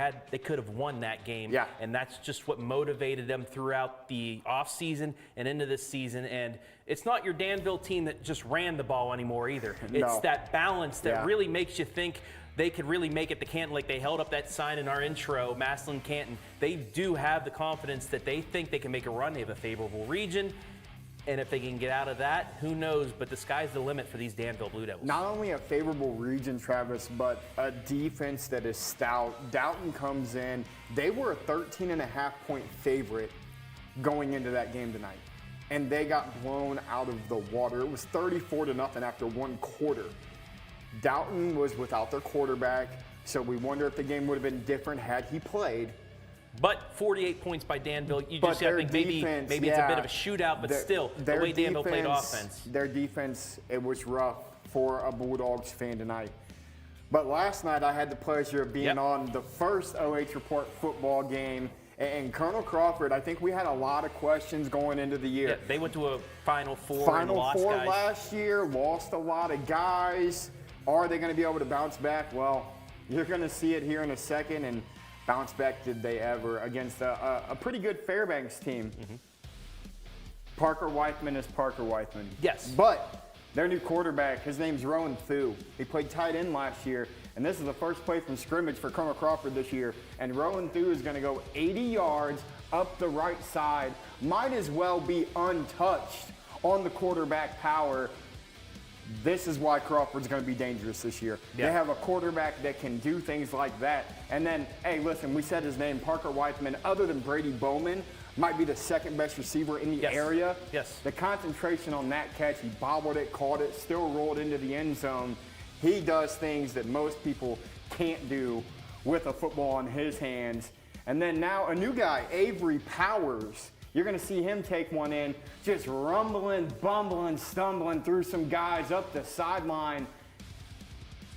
could have won that game. Yeah. And that's just what motivated them throughout the offseason and into this season. And it's not your Danville team that just ran the ball anymore either. It's that balance that really makes you think they could really make it to Canton. Like they held up that sign in our intro, Massillon Canton. They do have the confidence that they think they can make a run. They have a favorable region. And if they can get out of that, who knows? But the sky's the limit for these Danville Blue Devils. Not only a favorable region, Travis, but a defense that is stout. Dalton comes in. They were a 13.5-point favorite going into that game tonight. And they got blown out of the water. It was 34-0 after 1 quarter. Dalton was without their quarterback, so we wonder if the game would have been different had he played. But 48 points by Danville. You just think maybe it's a bit of a shootout, but still, the way Danville played offense. Their defense, it was rough for a Bulldogs fan tonight. But last night I had the pleasure of being on the first OH Report football game. And Colonel Crawford, I think we had a lot of questions going into the year. Yeah, they went to a Final Four and lost guys. Last year, lost a lot of guys. Are they going to be able to bounce back? Well, you're going to see it here in a second. And bounce back did they ever against a pretty good Fairbanks team. Parker Weithman is Parker Weithman. Yes. But their new quarterback, his name's Rowan Thu. He played tight end last year, and this is the first play from scrimmage for Colonel Crawford this year. And Rowan Thu is going to go 80 yards up the right side. Might as well be untouched on the quarterback power. This is why Crawford's going to be dangerous this year. They have a quarterback that can do things like that. And then, hey, listen, we said his name, Parker Weithman, other than Brady Bowman, might be the second best receiver in the area. Yes. The concentration on that catch, he bobbled it, caught it, still rolled into the end zone. He does things that most people can't do with a football in his hands. And then now a new guy, Avery Powers. You're going to see him take one in, just rumbling, bumbling, stumbling through some guys up the sideline.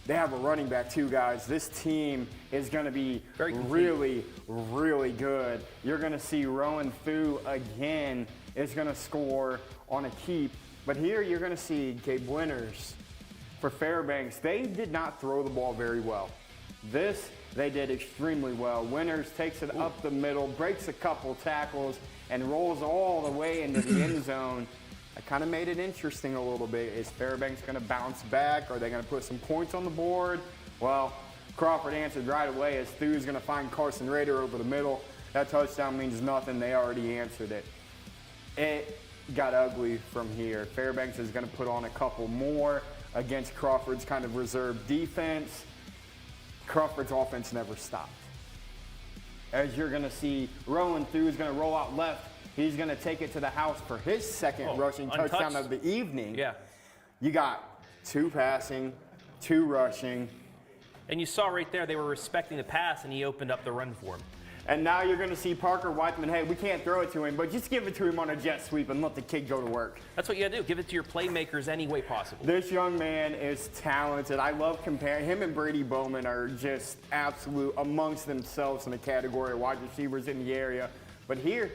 They have a running back too, guys. This team is going to be really, really good. You're going to see Rowan Thu again is going to score on a keep. But here you're going to see Gabe Winters for Fairbanks. They did not throw the ball very well. This, they did extremely well. Winters takes it up the middle, breaks a couple tackles, and rolls all the way into the end zone. That kind of made it interesting a little bit. Is Fairbanks going to bounce back? Are they going to put some points on the board? Well, Crawford answered right away as Thu's going to find Carson Rader over the middle. That touchdown means nothing. They already answered it. It got ugly from here. Fairbanks is going to put on a couple more against Crawford's kind of reserve defense. Crawford's offense never stopped. As you're going to see, Rowan Thu is going to roll out left. He's going to take it to the house for his second rushing touchdown of the evening. Yeah. You got 2 passing, 2 rushing. And you saw right there they were respecting the pass, and he opened up the run for him. And now you're going to see Parker Whiteman, hey, we can't throw it to him, but just give it to him on a jet sweep and let the kid go to work. That's what you got to do. Give it to your playmakers any way possible. This young man is talented. I love comparing. Him and Brady Bowman are just absolute amongst themselves in the category of wide receivers in the area. But here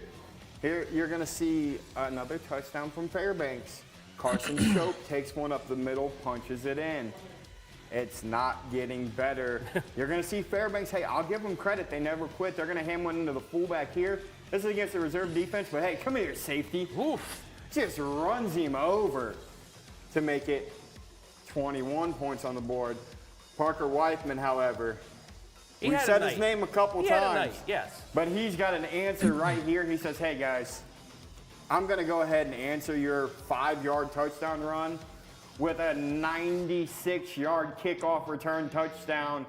you're going to see another touchdown from Fairbanks. Carson Chope takes one up the middle, punches it in. It's not getting better. You're going to see Fairbanks, hey, I'll give them credit. They never quit. They're going to hand one into the fullback here. This is against the reserve defense, but hey, come here, safety. Oof. Just runs him over to make it 21 points on the board. Parker Whiteman, however, we said his name a couple times. Yes. But he's got an answer right here. He says, hey, guys, I'm going to go ahead and answer your 5-yard touchdown run with a 96-yard kickoff return touchdown.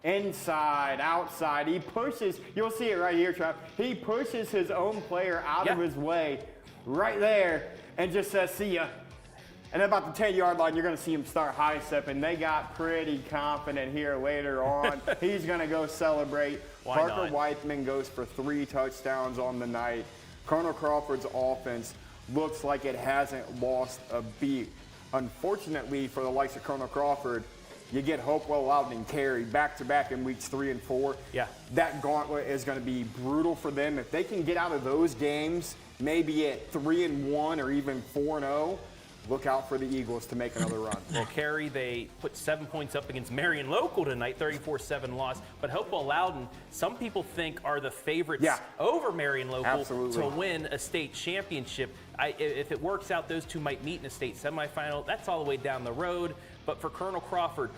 Inside, outside, he pushes, you'll see it right here, Trav. He pushes his own player out of his way right there and just says, see ya. And about the 10-yard line, you're going to see him start high-stepping. They got pretty confident here later on. He's going to go celebrate. Parker Whiteman goes for 3 touchdowns on the night. Colonel Crawford's offense looks like it hasn't lost a beat. Unfortunately for the likes of Colonel Crawford, you get Hopewell, Loudon, and Carey back-to-back in weeks 3 and 4. Yeah. That gauntlet is going to be brutal for them. If they can get out of those games, maybe at 3-1 or even 4-0, look out for the Eagles to make another run. Well, Carey, they put 7 points up against Marion Local tonight, 34-7 loss. But Hopewell Loudon, some people think are the favorites over Marion Local to win a state championship. If it works out, those two might meet in a state semifinal. That's all the way down the road. But for Colonel Crawford,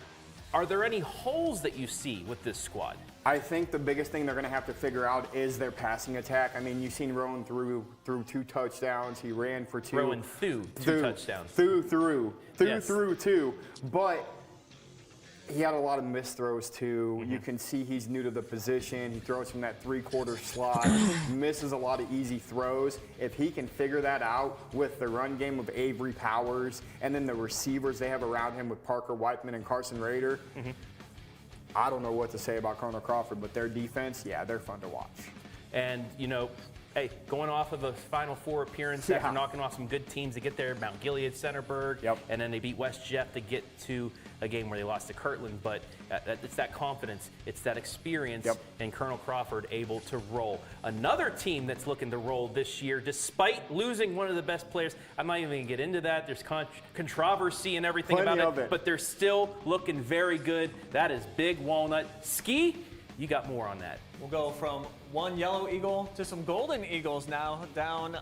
are there any holes that you see with this squad? I think the biggest thing they're going to have to figure out is their passing attack. I mean, you've seen Rowan through 2 touchdowns. He ran for 2. Rowan threw 2 touchdowns. Threw 2. But he had a lot of missed throws, too. You can see he's new to the position. He throws from that 3-quarter slot, misses a lot of easy throws. If he can figure that out with the run game of Avery Powers and then the receivers they have around him with Parker Whiteman and Carson Rader, I don't know what to say about Colonel Crawford, but their defense, they're fun to watch. And, you know, hey, going off of a Final Four appearance after knocking off some good teams to get there, Mount Gilead, Centerburg, and then they beat West Jeff to get to a game where they lost to Kirtland. But it's that confidence, it's that experience, and Colonel Crawford able to roll. Another team that's looking to roll this year, despite losing one of the best players. I'm not even going to get into that. There's controversy and everything about it, but they're still looking very good. That is Big Walnut. Ski, you got more on that. We'll go from one yellow eagle to some golden eagles now down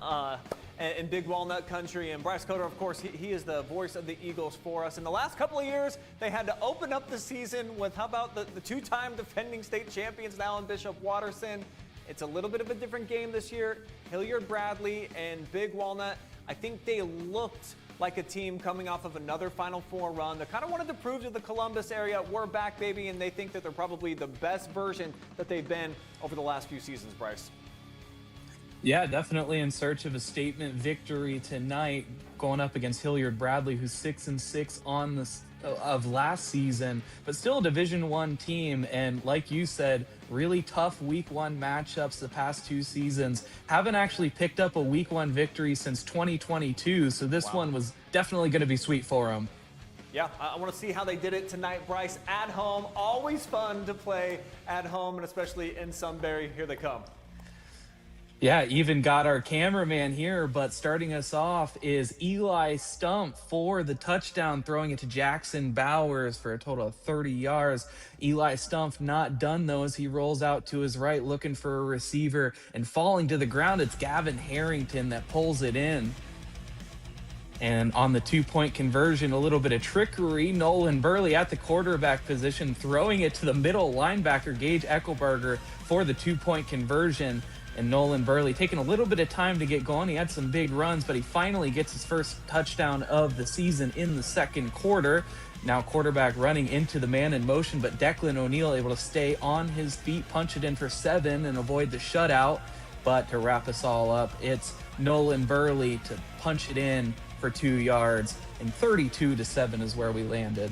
in Big Walnut Country. And Bryce Coder, of course, he is the voice of the Eagles for us. In the last couple of years, they had to open up the season with, how about the 2-time defending state champions now in Bishop Watterson. It's a little bit of a different game this year. Hilliard Bradley and Big Walnut, I think they looked like a team coming off of another Final Four run. They kind of wanted to prove to the Columbus area, we're back, baby, and they think that they're probably the best version that they've been over the last few seasons, Bryce. Yeah, definitely in search of a statement victory tonight, going up against Hilliard Bradley, who's 6-6 on this of last season, but still a Division I team. And like you said, really tough Week 1 matchups the past 2 seasons. Haven't actually picked up a Week 1 victory since 2022, so this one was definitely going to be sweet for them. Yeah, I want to see how they did it tonight, Bryce. At home, always fun to play at home, and especially in Sunbury. Here they come. Yeah, even got our cameraman here, but starting us off is Eli Stump for the touchdown, throwing it to Jackson Bowers for a total of 30 yards. Eli Stump not done, though, as he rolls out to his right looking for a receiver and falling to the ground. It's Gavin Harrington that pulls it in. And on the 2-point conversion, a little bit of trickery. Nolan Burley at the quarterback position, throwing it to the middle linebacker, Gage Eckelberger, for the 2-point conversion. And Nolan Burley taking a little bit of time to get going. He had some big runs, but he finally gets his first touchdown of the season in the second quarter. Now quarterback running into the man in motion, but Declan O'Neal able to stay on his feet, punch it in for 7 and avoid the shutout. But to wrap us all up, it's Nolan Burley to punch it in for 2 yards, and 32-7 is where we landed.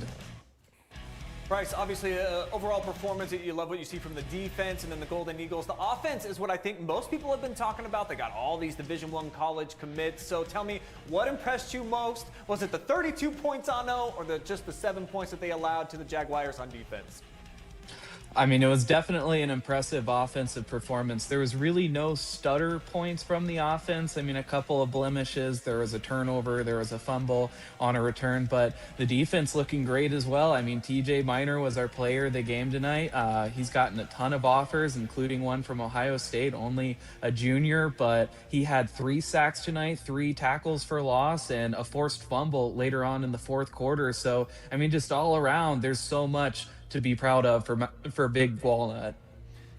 Bryce, obviously, overall performance, you love what you see from the defense and then the Golden Eagles. The offense is what I think most people have been talking about. They got all these Division I college commits. So tell me, what impressed you most? Was it the 32 points on O, or just the 7 points that they allowed to the Jaguars on defense? I mean, it was definitely an impressive offensive performance. There was really no stutter points from the offense. I mean, a couple of blemishes. There was a turnover. There was a fumble on a return. But the defense looking great as well. I mean, TJ Miner was our player of the game tonight. He's gotten a ton of offers, including one from Ohio State, only a junior. But he had 3 sacks tonight, 3 tackles for loss, and a forced fumble later on in the fourth quarter. So, I mean, just all around, there's so much to be proud of for Big Walnut.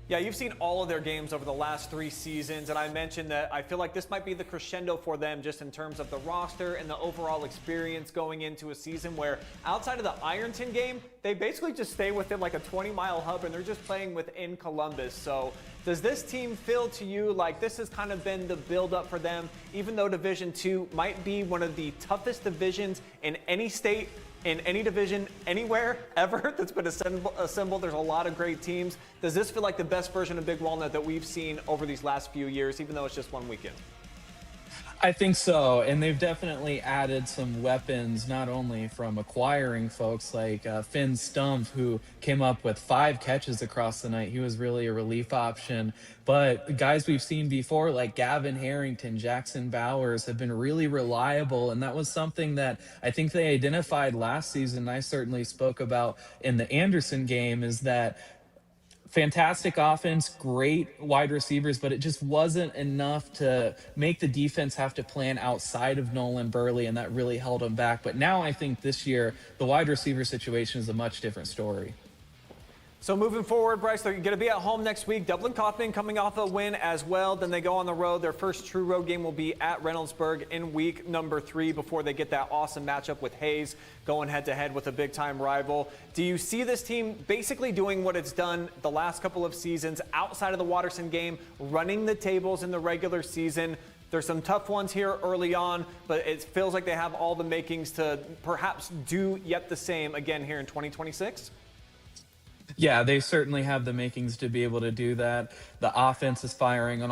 Yeah, you've seen all of their games over the last 3 seasons, and I mentioned that I feel like this might be the crescendo for them just in terms of the roster and the overall experience going into a season where outside of the Ironton game, they basically just stay within like a 20-mile hub and they're just playing within Columbus. So does this team feel to you like this has kind of been the build-up for them, even though Division II might be one of the toughest divisions in any state, in any division, anywhere, ever that's been assembled? There's a lot of great teams. Does this feel like the best version of Big Walnut that we've seen over these last few years, even though it's just one weekend? I think so, and they've definitely added some weapons, not only from acquiring folks like Finn Stump, who came up with 5 catches across the night. He was really a relief option. But guys we've seen before, like Gavin Harrington, Jackson Bowers, have been really reliable, and that was something that I think they identified last season. I certainly spoke about in the Anderson game, is that fantastic offense, great wide receivers, but it just wasn't enough to make the defense have to plan outside of Nolan Burley, and that really held them back. But now I think this year, the wide receiver situation is a much different story. So moving forward, Bryce, they're going to be at home next week. Dublin Kaufman coming off a win as well. Then they go on the road. Their first true road game will be at Reynoldsburg in week number 3 before they get that awesome matchup with Hayes, going head-to-head with a big-time rival. Do you see this team basically doing what it's done the last couple of seasons outside of the Watterson game, running the tables in the regular season? There's some tough ones here early on, but it feels like they have all the makings to perhaps do yet the same again here in 2026? Yeah, they certainly have the makings to be able to do that. The offense is firing on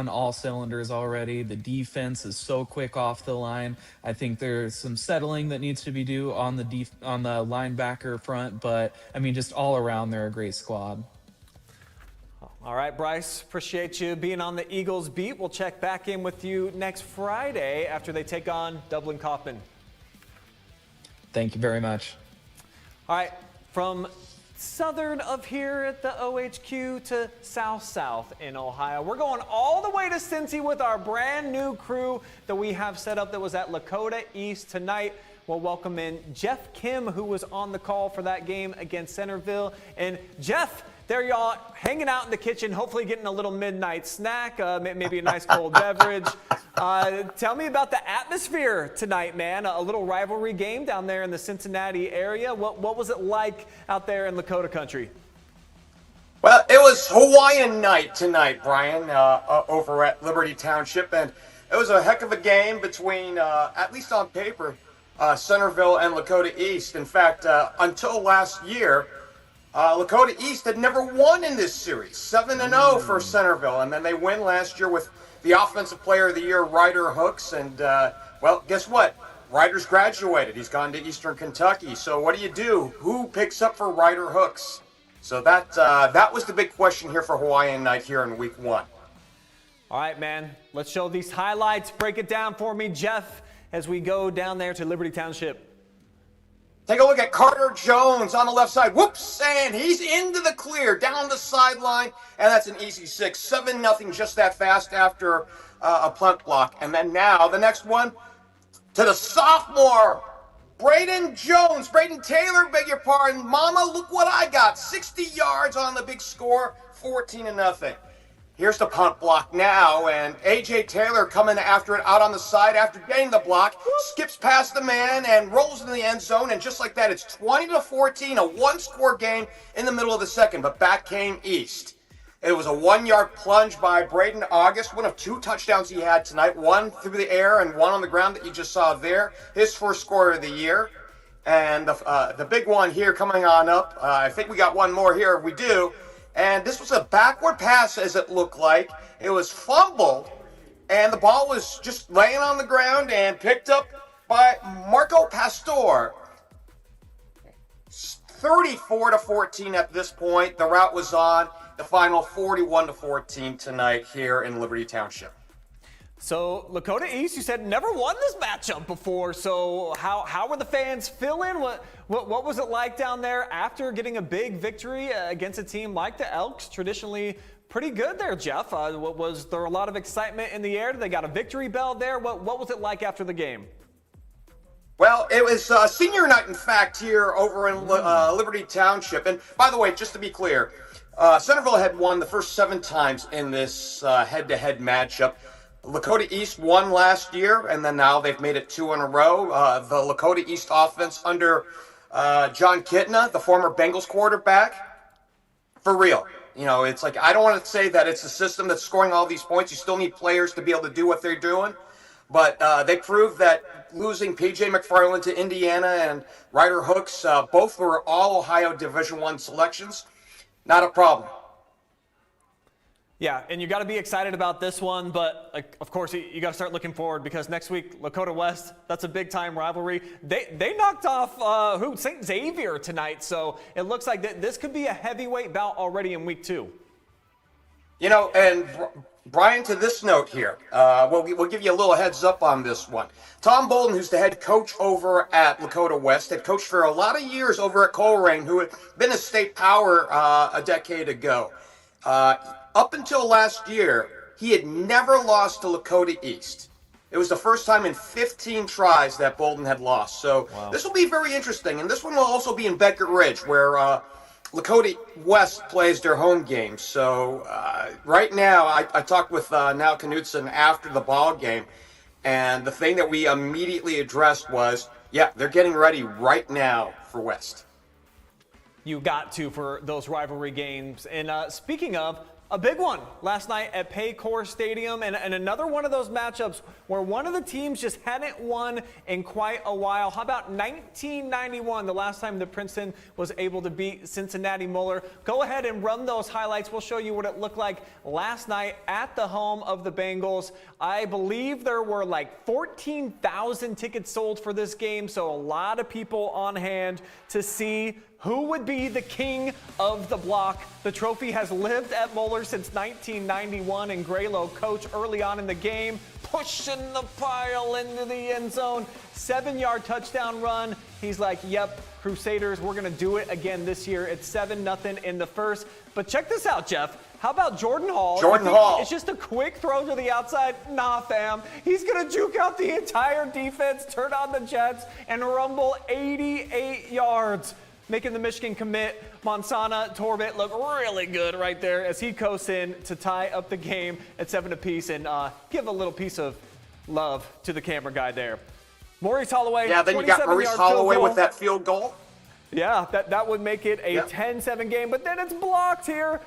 all cylinders already. The defense is so quick off the line. I think there's some settling that needs to be due on the linebacker front, but I mean, just all around, they're a great squad. All right, Bryce, appreciate you being on the Eagles beat. We'll check back in with you next Friday after they take on Dublin Kaufman. Thank you very much. All right, from southern of here at the OHQ to south in Ohio. We're going all the way to Cincy with our brand new crew that we have set up that was at Lakota East tonight. We'll welcome in Jeff Kim, who was on the call for that game against Centerville. And Jeff, there y'all hanging out in the kitchen, hopefully getting a little midnight snack, maybe a nice cold beverage. Tell me about the atmosphere tonight, man. A little rivalry game down there in the Cincinnati area. What was it like out there in Lakota country? Well, it was Hawaiian night tonight, Brian, over at Liberty Township, and it was a heck of a game between, at least on paper, Centerville and Lakota East. In fact, until last year, Lakota East had never won in this series, 7-0 for Centerville, and then they win last year with the Offensive Player of the Year, Ryder Hooks, and, well, guess what? Ryder's graduated. He's gone to Eastern Kentucky, so what do? Who picks up for Ryder Hooks? So that was the big question here for Hawaiian night here in week 1. All right, man. Let's show these highlights. Break it down for me, Jeff, as we go down there to Liberty Township. Take a look at Carter Jones on the left side. Whoops, and he's into the clear, down the sideline, and that's an easy 6. 7-0 just that fast after a punt block. And then now the next one to the sophomore, Braden Taylor, beg your pardon. Mama, look what I got. 60 yards on the big score, 14-0. Here's the punt block now, and A.J. Taylor coming after it out on the side after getting the block, skips past the man and rolls into the end zone, and just like that, it's 20-14, a one-score game in the middle of the second, but back came East. It was a 1-yard plunge by Braden August, one of 2 touchdowns he had tonight, one through the air and one on the ground that you just saw there, his first score of the year. And the big one here coming on up, I think we got one more here, we do. And this was a backward pass, as it looked like. It was fumbled, and the ball was just laying on the ground and picked up by Marco Pastor. 34-14 at this point. The route was on. The final 41-14 tonight here in Liberty Township. So Lakota East, you said, never won this matchup before. So how were the fans feeling? What was it like down there after getting a big victory against a team like the Elks? Traditionally pretty good there, Jeff. Was there a lot of excitement in the air? They got a victory bell there. What was it like after the game? Well, it was senior night, in fact, here over in Liberty Township. And by the way, just to be clear, Centerville had won the first 7 times in this head-to-head matchup. Lakota East won last year, and then now they've made it 2 in a row. The Lakota East offense under John Kitna, the former Bengals quarterback, for real. You know, it's like, I don't want to say that it's the system that's scoring all these points. You still need players to be able to do what they're doing. But they proved that losing P.J. McFarland to Indiana and Ryder Hooks, both were all Ohio Division I selections, not a problem. Yeah, and you got to be excited about this one, but of course you got to start looking forward because next week Lakota West, that's a big time rivalry. They knocked off St. Xavier tonight, so it looks like this could be a heavyweight bout already in week 2. You know, and Brian, to this note here, we'll give you a little heads up on this one. Tom Bolden, who's the head coach over at Lakota West, had coached for a lot of years over at Colerain, who had been a state power a decade ago. Up until last year, he had never lost to Lakota East. It was the first time in 15 tries that Bolden had lost. So This will be very interesting. And this one will also be in Beckett Ridge, where Lakota West plays their home game. So right now, I talked with Nal Knutson after the ball game, and the thing that we immediately addressed was, yeah, they're getting ready right now for West. You got to for those rivalry games. And speaking of, a big one last night at Paycor Stadium, and another one of those matchups where one of the teams just hadn't won in quite a while. How about 1991, the last time that Princeton was able to beat Cincinnati Moeller? Go ahead and run those highlights. We'll show you what it looked like last night at the home of the Bengals. I believe there were like 14,000 tickets sold for this game, so a lot of people on hand to see who would be the king of the block. The trophy has lived at Moeller since 1991, and Graylow, coach early on in the game, pushing the pile into the end zone. 7-yard touchdown run. He's like, yep, Crusaders, we're going to do it again this year. It's 7-0 in the first. But check this out, Jeff. How about Jordan Hall? It's just a quick throw to the outside. Nah, fam. He's going to juke out the entire defense, turn on the Jets, and rumble 88 yards. Making the Michigan commit, Monsana Torbett look really good right there as he coasts in to tie up the game at 7 apiece and give a little piece of love to the camera guy there. Maurice Holloway. Yeah, then you got Maurice Holloway with that field goal. Yeah, that would make it a 10-7 game, but then it's blocked here.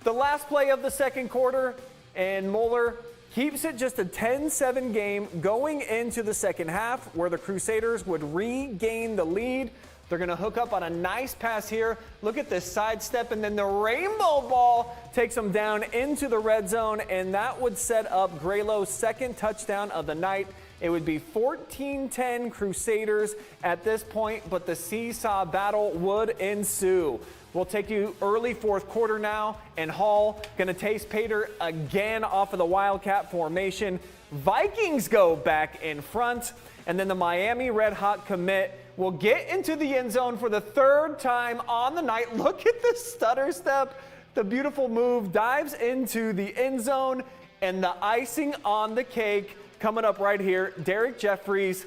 The last play of the second quarter, and Moeller keeps it just a 10-7 game going into the second half where the Crusaders would regain the lead. They're going to hook up on a nice pass here. Look at this sidestep, and then the rainbow ball takes them down into the red zone, and that would set up Graylow's second touchdown of the night. It would be 14-10 Crusaders at this point, but the seesaw battle would ensue. We'll take you early fourth quarter now, and Hall going to taste Pater again off of the Wildcat formation. Vikings go back in front, and then the Miami Red Hot commit will get into the end zone for the third time on the night. Look at this stutter step. The beautiful move, dives into the end zone, and the icing on the cake coming up right here. Derek Jeffries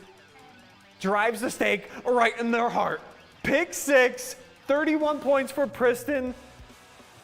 drives the stake right in their heart. Pick six, 31 points for Princeton.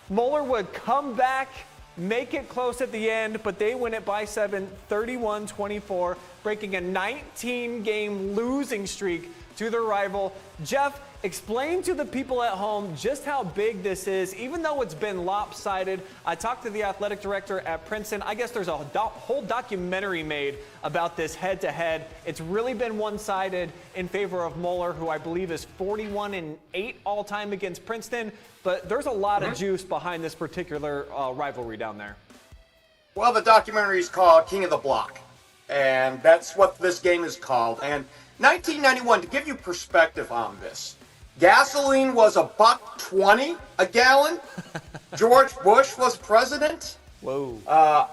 Moeller would come back, make it close at the end, but they win it by 7, 31-24, breaking a 19-game losing streak to their rival. Jeff, explain to the people at home just how big this is, even though it's been lopsided. I talked to the athletic director at Princeton. I guess there's a whole documentary made about this head-to-head. It's really been one-sided in favor of Moeller, who I believe is 41-8 all-time against Princeton. But there's a lot of juice behind this particular rivalry down there. Well, the documentary is called King of the Block, and that's what this game is called. And 1991, to give you perspective on this, gasoline was $1.20 a gallon. George Bush was president. Whoa.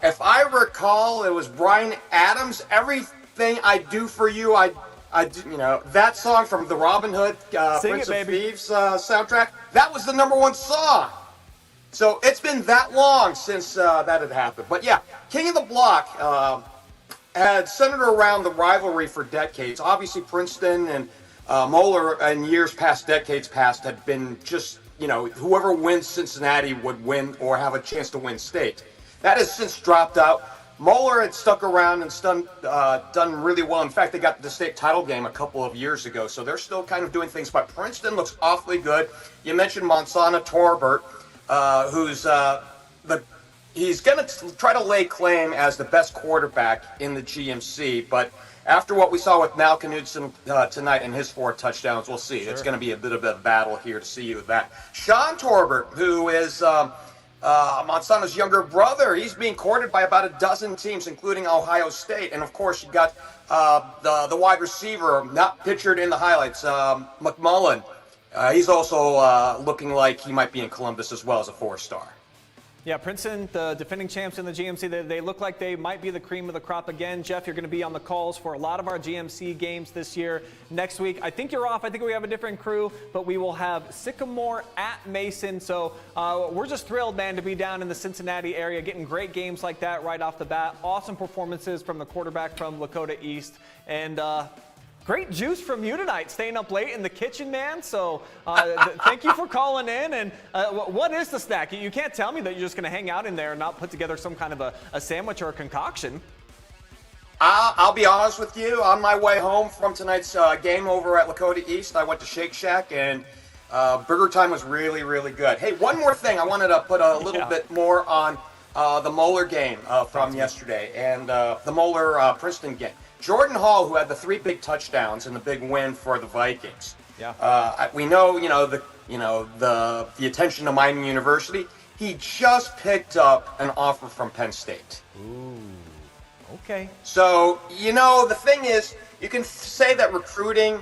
If I recall, it was Bryan Adams. Everything I do for you, I do, you know, that song from the Robin Hood Prince of Thieves soundtrack. That was the #1 song. So it's been that long since that had happened. But yeah, King of the Block had centered around the rivalry for decades. Obviously, Princeton and Moeller in years past, decades past, had been just, you know, whoever wins Cincinnati would win or have a chance to win state. That has since dropped out. Moeller had stuck around and done really well. In fact, they got the state title game a couple of years ago, so they're still kind of doing things. But Princeton looks awfully good. You mentioned Monsana Torbert, who's he's going to try to lay claim as the best quarterback in the GMC, but after what we saw with Mal Knudsen tonight and his 4 touchdowns, we'll see. Sure. It's going to be a bit of a battle here to see with that. Sean Torbert, who is Monsana's younger brother, he's being courted by about a dozen teams, including Ohio State. And, of course, you got the wide receiver, not pictured in the highlights, McMullen. He's also looking like he might be in Columbus as well as a 4-star. Yeah, Princeton, the defending champs in the GMC, they look like they might be the cream of the crop again. Jeff, you're going to be on the calls for a lot of our GMC games this year. Next week, I think you're off. I think we have a different crew, but we will have Sycamore at Mason. So we're just thrilled, man, to be down in the Cincinnati area, getting great games like that right off the bat. Awesome performances from the quarterback from Lakota East. And great juice from you tonight, staying up late in the kitchen, man. So thank you for calling in. And what is the snack? You can't tell me that you're just going to hang out in there and not put together some kind of a sandwich or a concoction. I'll be honest with you. On my way home from tonight's game over at Lakota East, I went to Shake Shack, and burger time was really, really good. Hey, one more thing. I wanted to put a little bit more on the Moeller game from yesterday and the Moeller-Princeton game. Jordan Hall, who had the 3 big touchdowns and the big win for the Vikings. Yeah. We know, the attention to Miami University. He just picked up an offer from Penn State. Ooh. Okay. So, the thing is, you can say that recruiting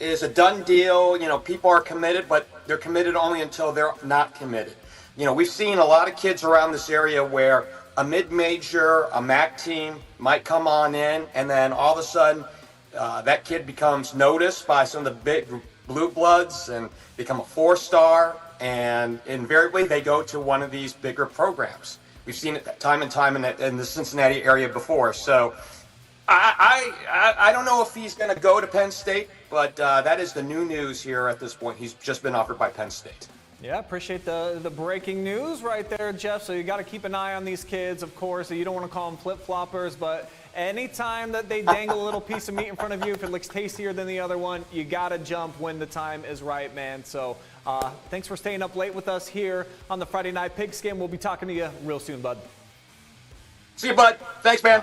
is a done deal. People are committed, but they're committed only until they're not committed. We've seen a lot of kids around this area where a mid-major, a MAC team might come on in, and then all of a sudden that kid becomes noticed by some of the big blue bloods and become a 4-star, and invariably they go to one of these bigger programs. We've seen it time and time in the Cincinnati area before. So I don't know if he's going to go to Penn State, but that is the new news here at this point. He's just been offered by Penn State. Yeah, appreciate the breaking news right there, Jeff. So you got to keep an eye on these kids, of course. You don't want to call them flip-floppers, but anytime that they dangle a little piece of meat in front of you, if it looks tastier than the other one, you got to jump when the time is right, man. So thanks for staying up late with us here on the Friday Night Pigskin. We'll be talking to you real soon, bud. See you, bud. Thanks, man.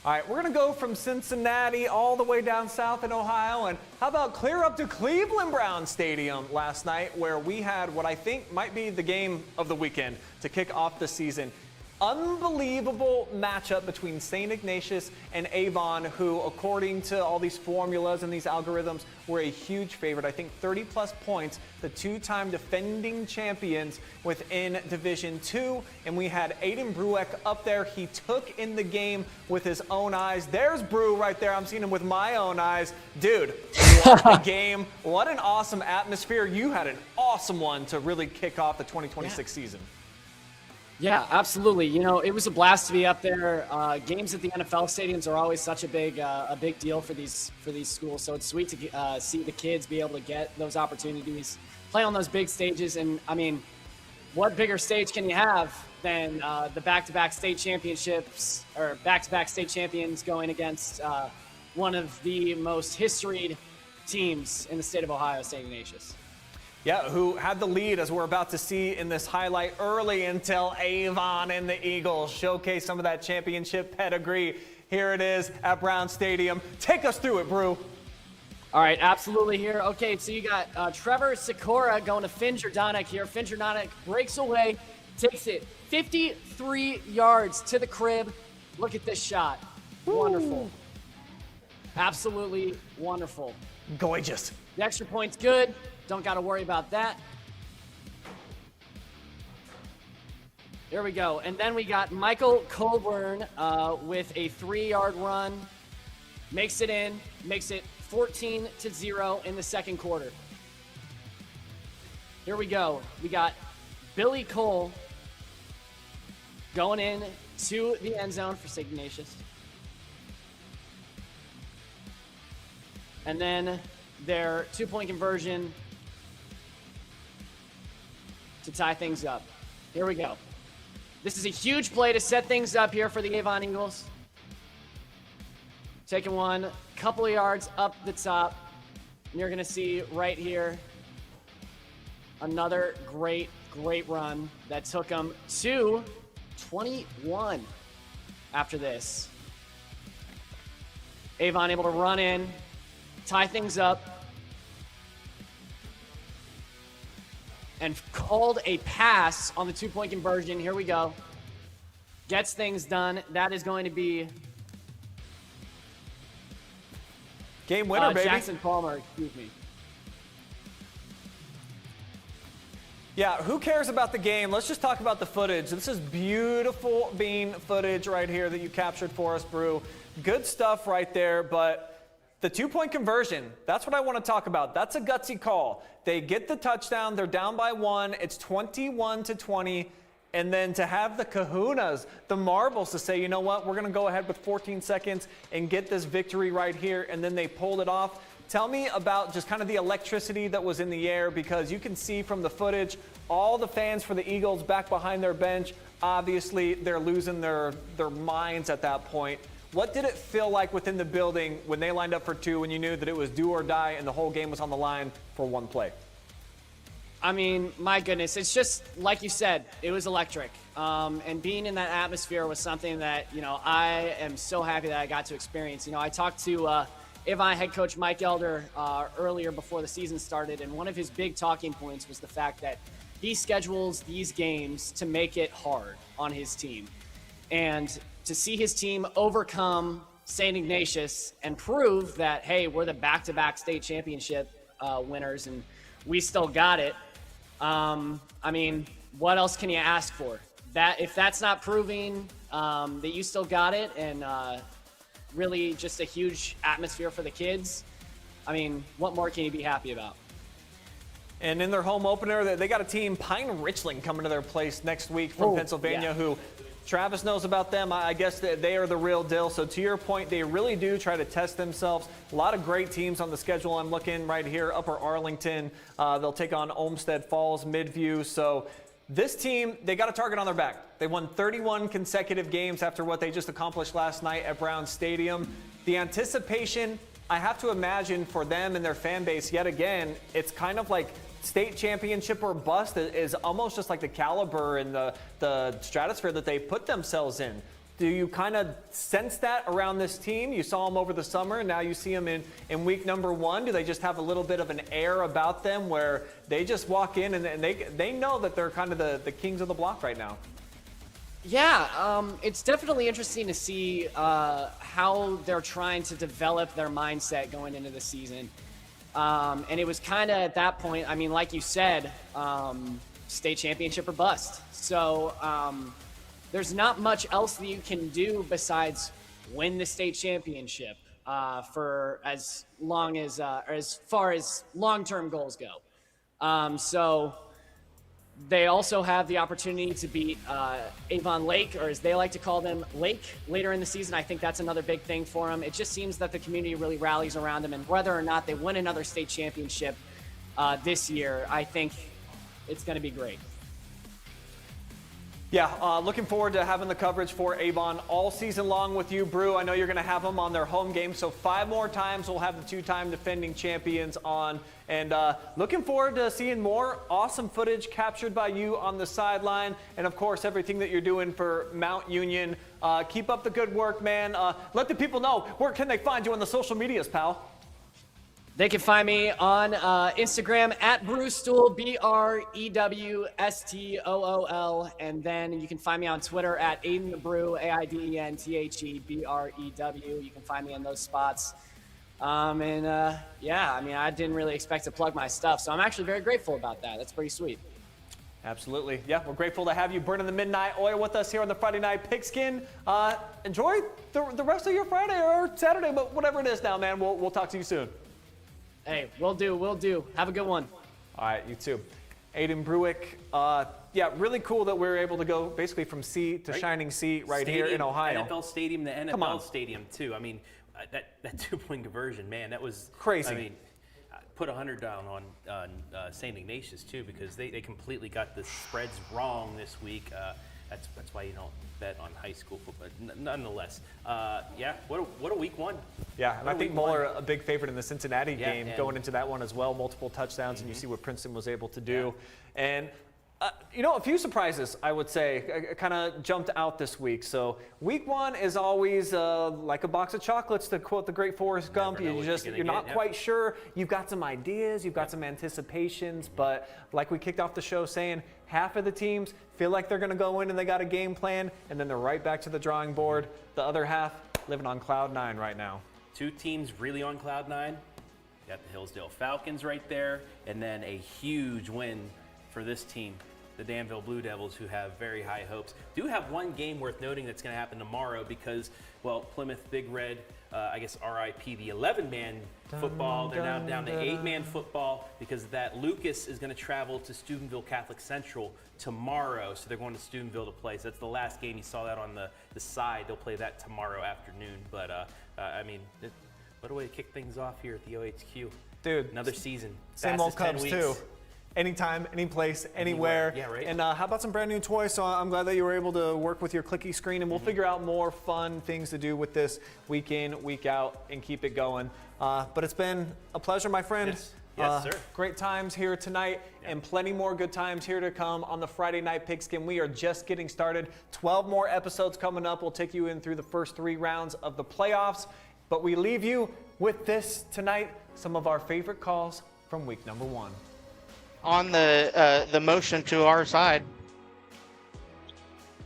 All right, we're going to go from Cincinnati all the way down south in Ohio. And how about clear up to Cleveland Brown Stadium last night, where we had what I think might be the game of the weekend to kick off the season. unbelievable matchup between St. Ignatius and Avon, who, according to all these formulas and these algorithms, were a huge favorite. I think 30-plus points, the two-time defending champions within Division II. And we had Aiden Brueck up there. He took in the game with his own eyes. There's Brew right there. I'm seeing him with my own eyes. Dude, what a game. What an awesome atmosphere. You had an awesome one to really kick off the 2026 season. Yeah, absolutely. You know, it was a blast to be up there. Games at the NFL stadiums are always such a big deal for these schools. So it's sweet to see the kids be able to get those opportunities, play on those big stages. And I mean, what bigger stage can you have than the back-to-back state championships or back-to-back state champions going against one of the most historied teams in the state of Ohio, St. Ignatius. Yeah, who had the lead, as we're about to see in this highlight early, until Avon and the Eagles showcase some of that championship pedigree. Here it is at Brown Stadium. Take us through it, Brew. All right, absolutely here. Okay, so you got Trevor Sikora going to Finn Jordanek here. Finn Jordanek breaks away, takes it 53 yards to the crib. Look at this shot. Wonderful. Absolutely wonderful. Gorgeous. The extra point's good. Don't got to worry about that. There we go. And then we got Michael Colburn with a 3-yard run. Makes it in. Makes it 14-0 in the second quarter. Here we go. We got Billy Cole going in to the end zone for St. Ignatius. And then their 2-point conversion to tie things up. Here we go. This is a huge play to set things up here for the Avon Eagles. Taking one, couple of yards up the top. And you're going to see right here another great run that took them to 21 after this. Avon able to run in, tie things up, and called a pass on the 2-point conversion. Here we go. Gets things done. That is going to be game winner, baby. Jackson Palmer, excuse me. Yeah, who cares about the game? Let's just talk about the footage. This is beautiful bean footage right here that you captured for us, Brew. Good stuff right there, but the 2-point conversion, that's what I want to talk about. That's a gutsy call. They get the touchdown. They're down by 1. It's 21-20. And then to have the kahunas, the marbles, to say, you know what, we're going to go ahead with 14 seconds and get this victory right here. And then they pulled it off. Tell me about just kind of the electricity that was in the air, because you can see from the footage all the fans for the Eagles back behind their bench. Obviously, they're losing their minds at that point. What did it feel like within the building when they lined up for 2, when you knew that it was do or die and the whole game was on the line for one play? I mean, my goodness, it's just like you said, it was electric. And being in that atmosphere was something that, you know, I am so happy that I got to experience. You know, I talked to Avon head coach Mike Elder earlier before the season started, and one of his big talking points was the fact that he schedules these games to make it hard on his team. And to see his team overcome St. Ignatius and prove that, hey, we're the back-to-back state championship winners and we still got it. I mean, what else can you ask for? That if that's not proving that you still got it, and really just a huge atmosphere for the kids, I mean, what more can you be happy about? And in their home opener, they got a team, Pine Richland, coming to their place next week from Pennsylvania, who Travis knows about them. I guess that they are the real deal. So to your point, they really do try to test themselves. A lot of great teams on the schedule. I'm looking right here, Upper Arlington. They'll take on Olmsted Falls, Midview. So this team, they got a target on their back. They won 31 consecutive games after what they just accomplished last night at Brown Stadium. The anticipation, I have to imagine, for them and their fan base, yet again, it's kind of like state championship or bust is almost just like the caliber and the stratosphere that they put themselves in. Do you kind of sense that around this team? You saw them over the summer, and now you see them in week number 1. Do they just have a little bit of an air about them where they just walk in and they know that they're kind of the kings of the block right now? Yeah, it's definitely interesting to see how they're trying to develop their mindset going into the season. And it was kind of at that point, I mean, like you said, state championship or bust. So there's not much else that you can do besides win the state championship for as long as, or as far as long-term goals go. So they also have the opportunity to beat Avon Lake, or as they like to call them, Lake, later in the season. I think that's another big thing for them. It just seems that the community really rallies around them, and whether or not they win another state championship this year, I think it's going to be great. Yeah, looking forward to having the coverage for Avon all season long with you, Brew. I know you're going to have them on their home game, so 5 more times we'll have the 2-time defending champions on. And looking forward to seeing more awesome footage captured by you on the sideline. And, of course, everything that you're doing for Mount Union. Keep up the good work, man. Let the people know, where can they find you on the social medias, pal? They can find me on Instagram at Brewstool, BREWSTOOL, and then you can find me on Twitter at Aiden the Brew, AIDENTHEBREW. You can find me in those spots. Yeah, I mean, I didn't really expect to plug my stuff, so I'm actually very grateful about that. That's pretty sweet. Absolutely. Yeah, we're grateful to have you burning the midnight oil with us here on the Friday Night Pigskin. Enjoy the rest of your Friday or Saturday, but whatever it is now, man. We'll talk to you soon. Hey, will do. Have a good one. All right, you too. Aiden Brewick, yeah, really cool that we were able to go basically from sea to shining sea right Stadium, here in Ohio. NFL Stadium, the NFL Stadium too. I mean, that 2-point conversion, man, that was crazy. I mean, put 100 down on St. Ignatius too, because they completely got the spreads wrong this week. That's why you don't bet on high school football. Nonetheless, yeah, what a week one. Yeah, and I think Muller a big favorite in the Cincinnati game going into that one as well. Multiple touchdowns, and you see what Princeton was able to do. And you know, a few surprises, I would say, kind of jumped out this week. So week one is always like a box of chocolates, to quote the great Forrest Gump. You're not quite sure. You've got some ideas, you've got some anticipations, but like we kicked off the show saying, half of the teams feel like they're going to go in and they got a game plan, and then they're right back to the drawing board. The other half living on cloud 9 right now. 2 teams really on cloud 9. You got the Hillsdale Falcons right there, and then a huge win for this team, the Danville Blue Devils, who have very high hopes. Do have one game worth noting that's going to happen tomorrow because, well, Plymouth Big Red, I guess RIP the 11-man football. They're now down to 8-man football because of that. Lucas is going to travel to Steubenville Catholic Central tomorrow, so they're going to Steubenville to play. So that's the last game. You saw that on the side. They'll play that tomorrow afternoon. But, I mean, what a way to kick things off here at the OHQ. Dude. Another season. Same old Cubs, too. Anytime, any place, anywhere. Yeah, right. And how about some brand new toys? So I'm glad that you were able to work with your clicky screen, and we'll figure out more fun things to do with this week in, week out, and keep it going. But it's been a pleasure, my friend. Yes, sir. Great times here tonight, and plenty more good times here to come on the Friday Night Pigskin. We are just getting started. 12 more episodes coming up. We'll take you in through the first 3 rounds of the playoffs. But we leave you with this tonight, some of our favorite calls from week number 1. On the motion to our side.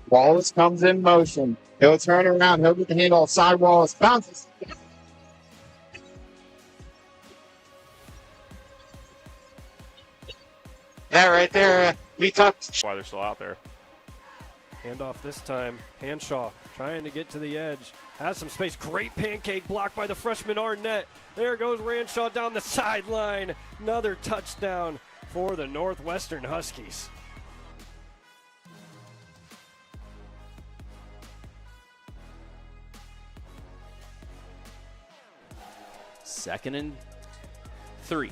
Wallace comes in motion. He'll turn around. He'll get the handle. Side Wallace bounces. That right there, we talked. Why they're still out there. Handoff this time. Hanshaw trying to get to the edge. Has some space. Great pancake blocked by the freshman Arnett. There goes Ranshaw down the sideline. Another touchdown for the Northwestern Huskies. Second and 3.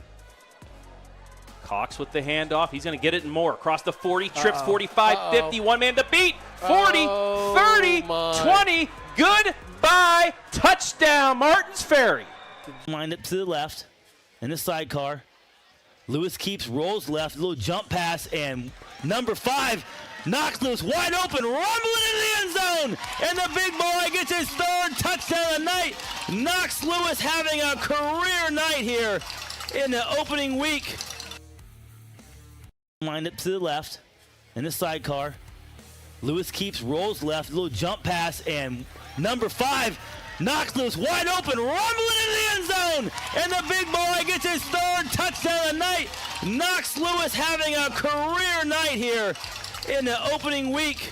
Cox with the handoff. He's going to get it and more. Across the 40, trips 45, 50. One man to beat. 40, 30, 20. Goodbye. Touchdown, Martins Ferry. Lined up to the left in the sidecar. Lewis keeps, rolls left, a little jump pass, and number 5 knocks loose, wide open, rumbling in the end zone, and the big boy gets his 3rd touchdown of the night. Knox Lewis having a career night here in the opening week. Lined up to the left in the sidecar. Lewis keeps, rolls left, little jump pass, and number 5 knocks loose, wide open, rumbling in the end zone, and the big boy gets his 3rd touchdown of the night. Knox Lewis having a career night here in the opening week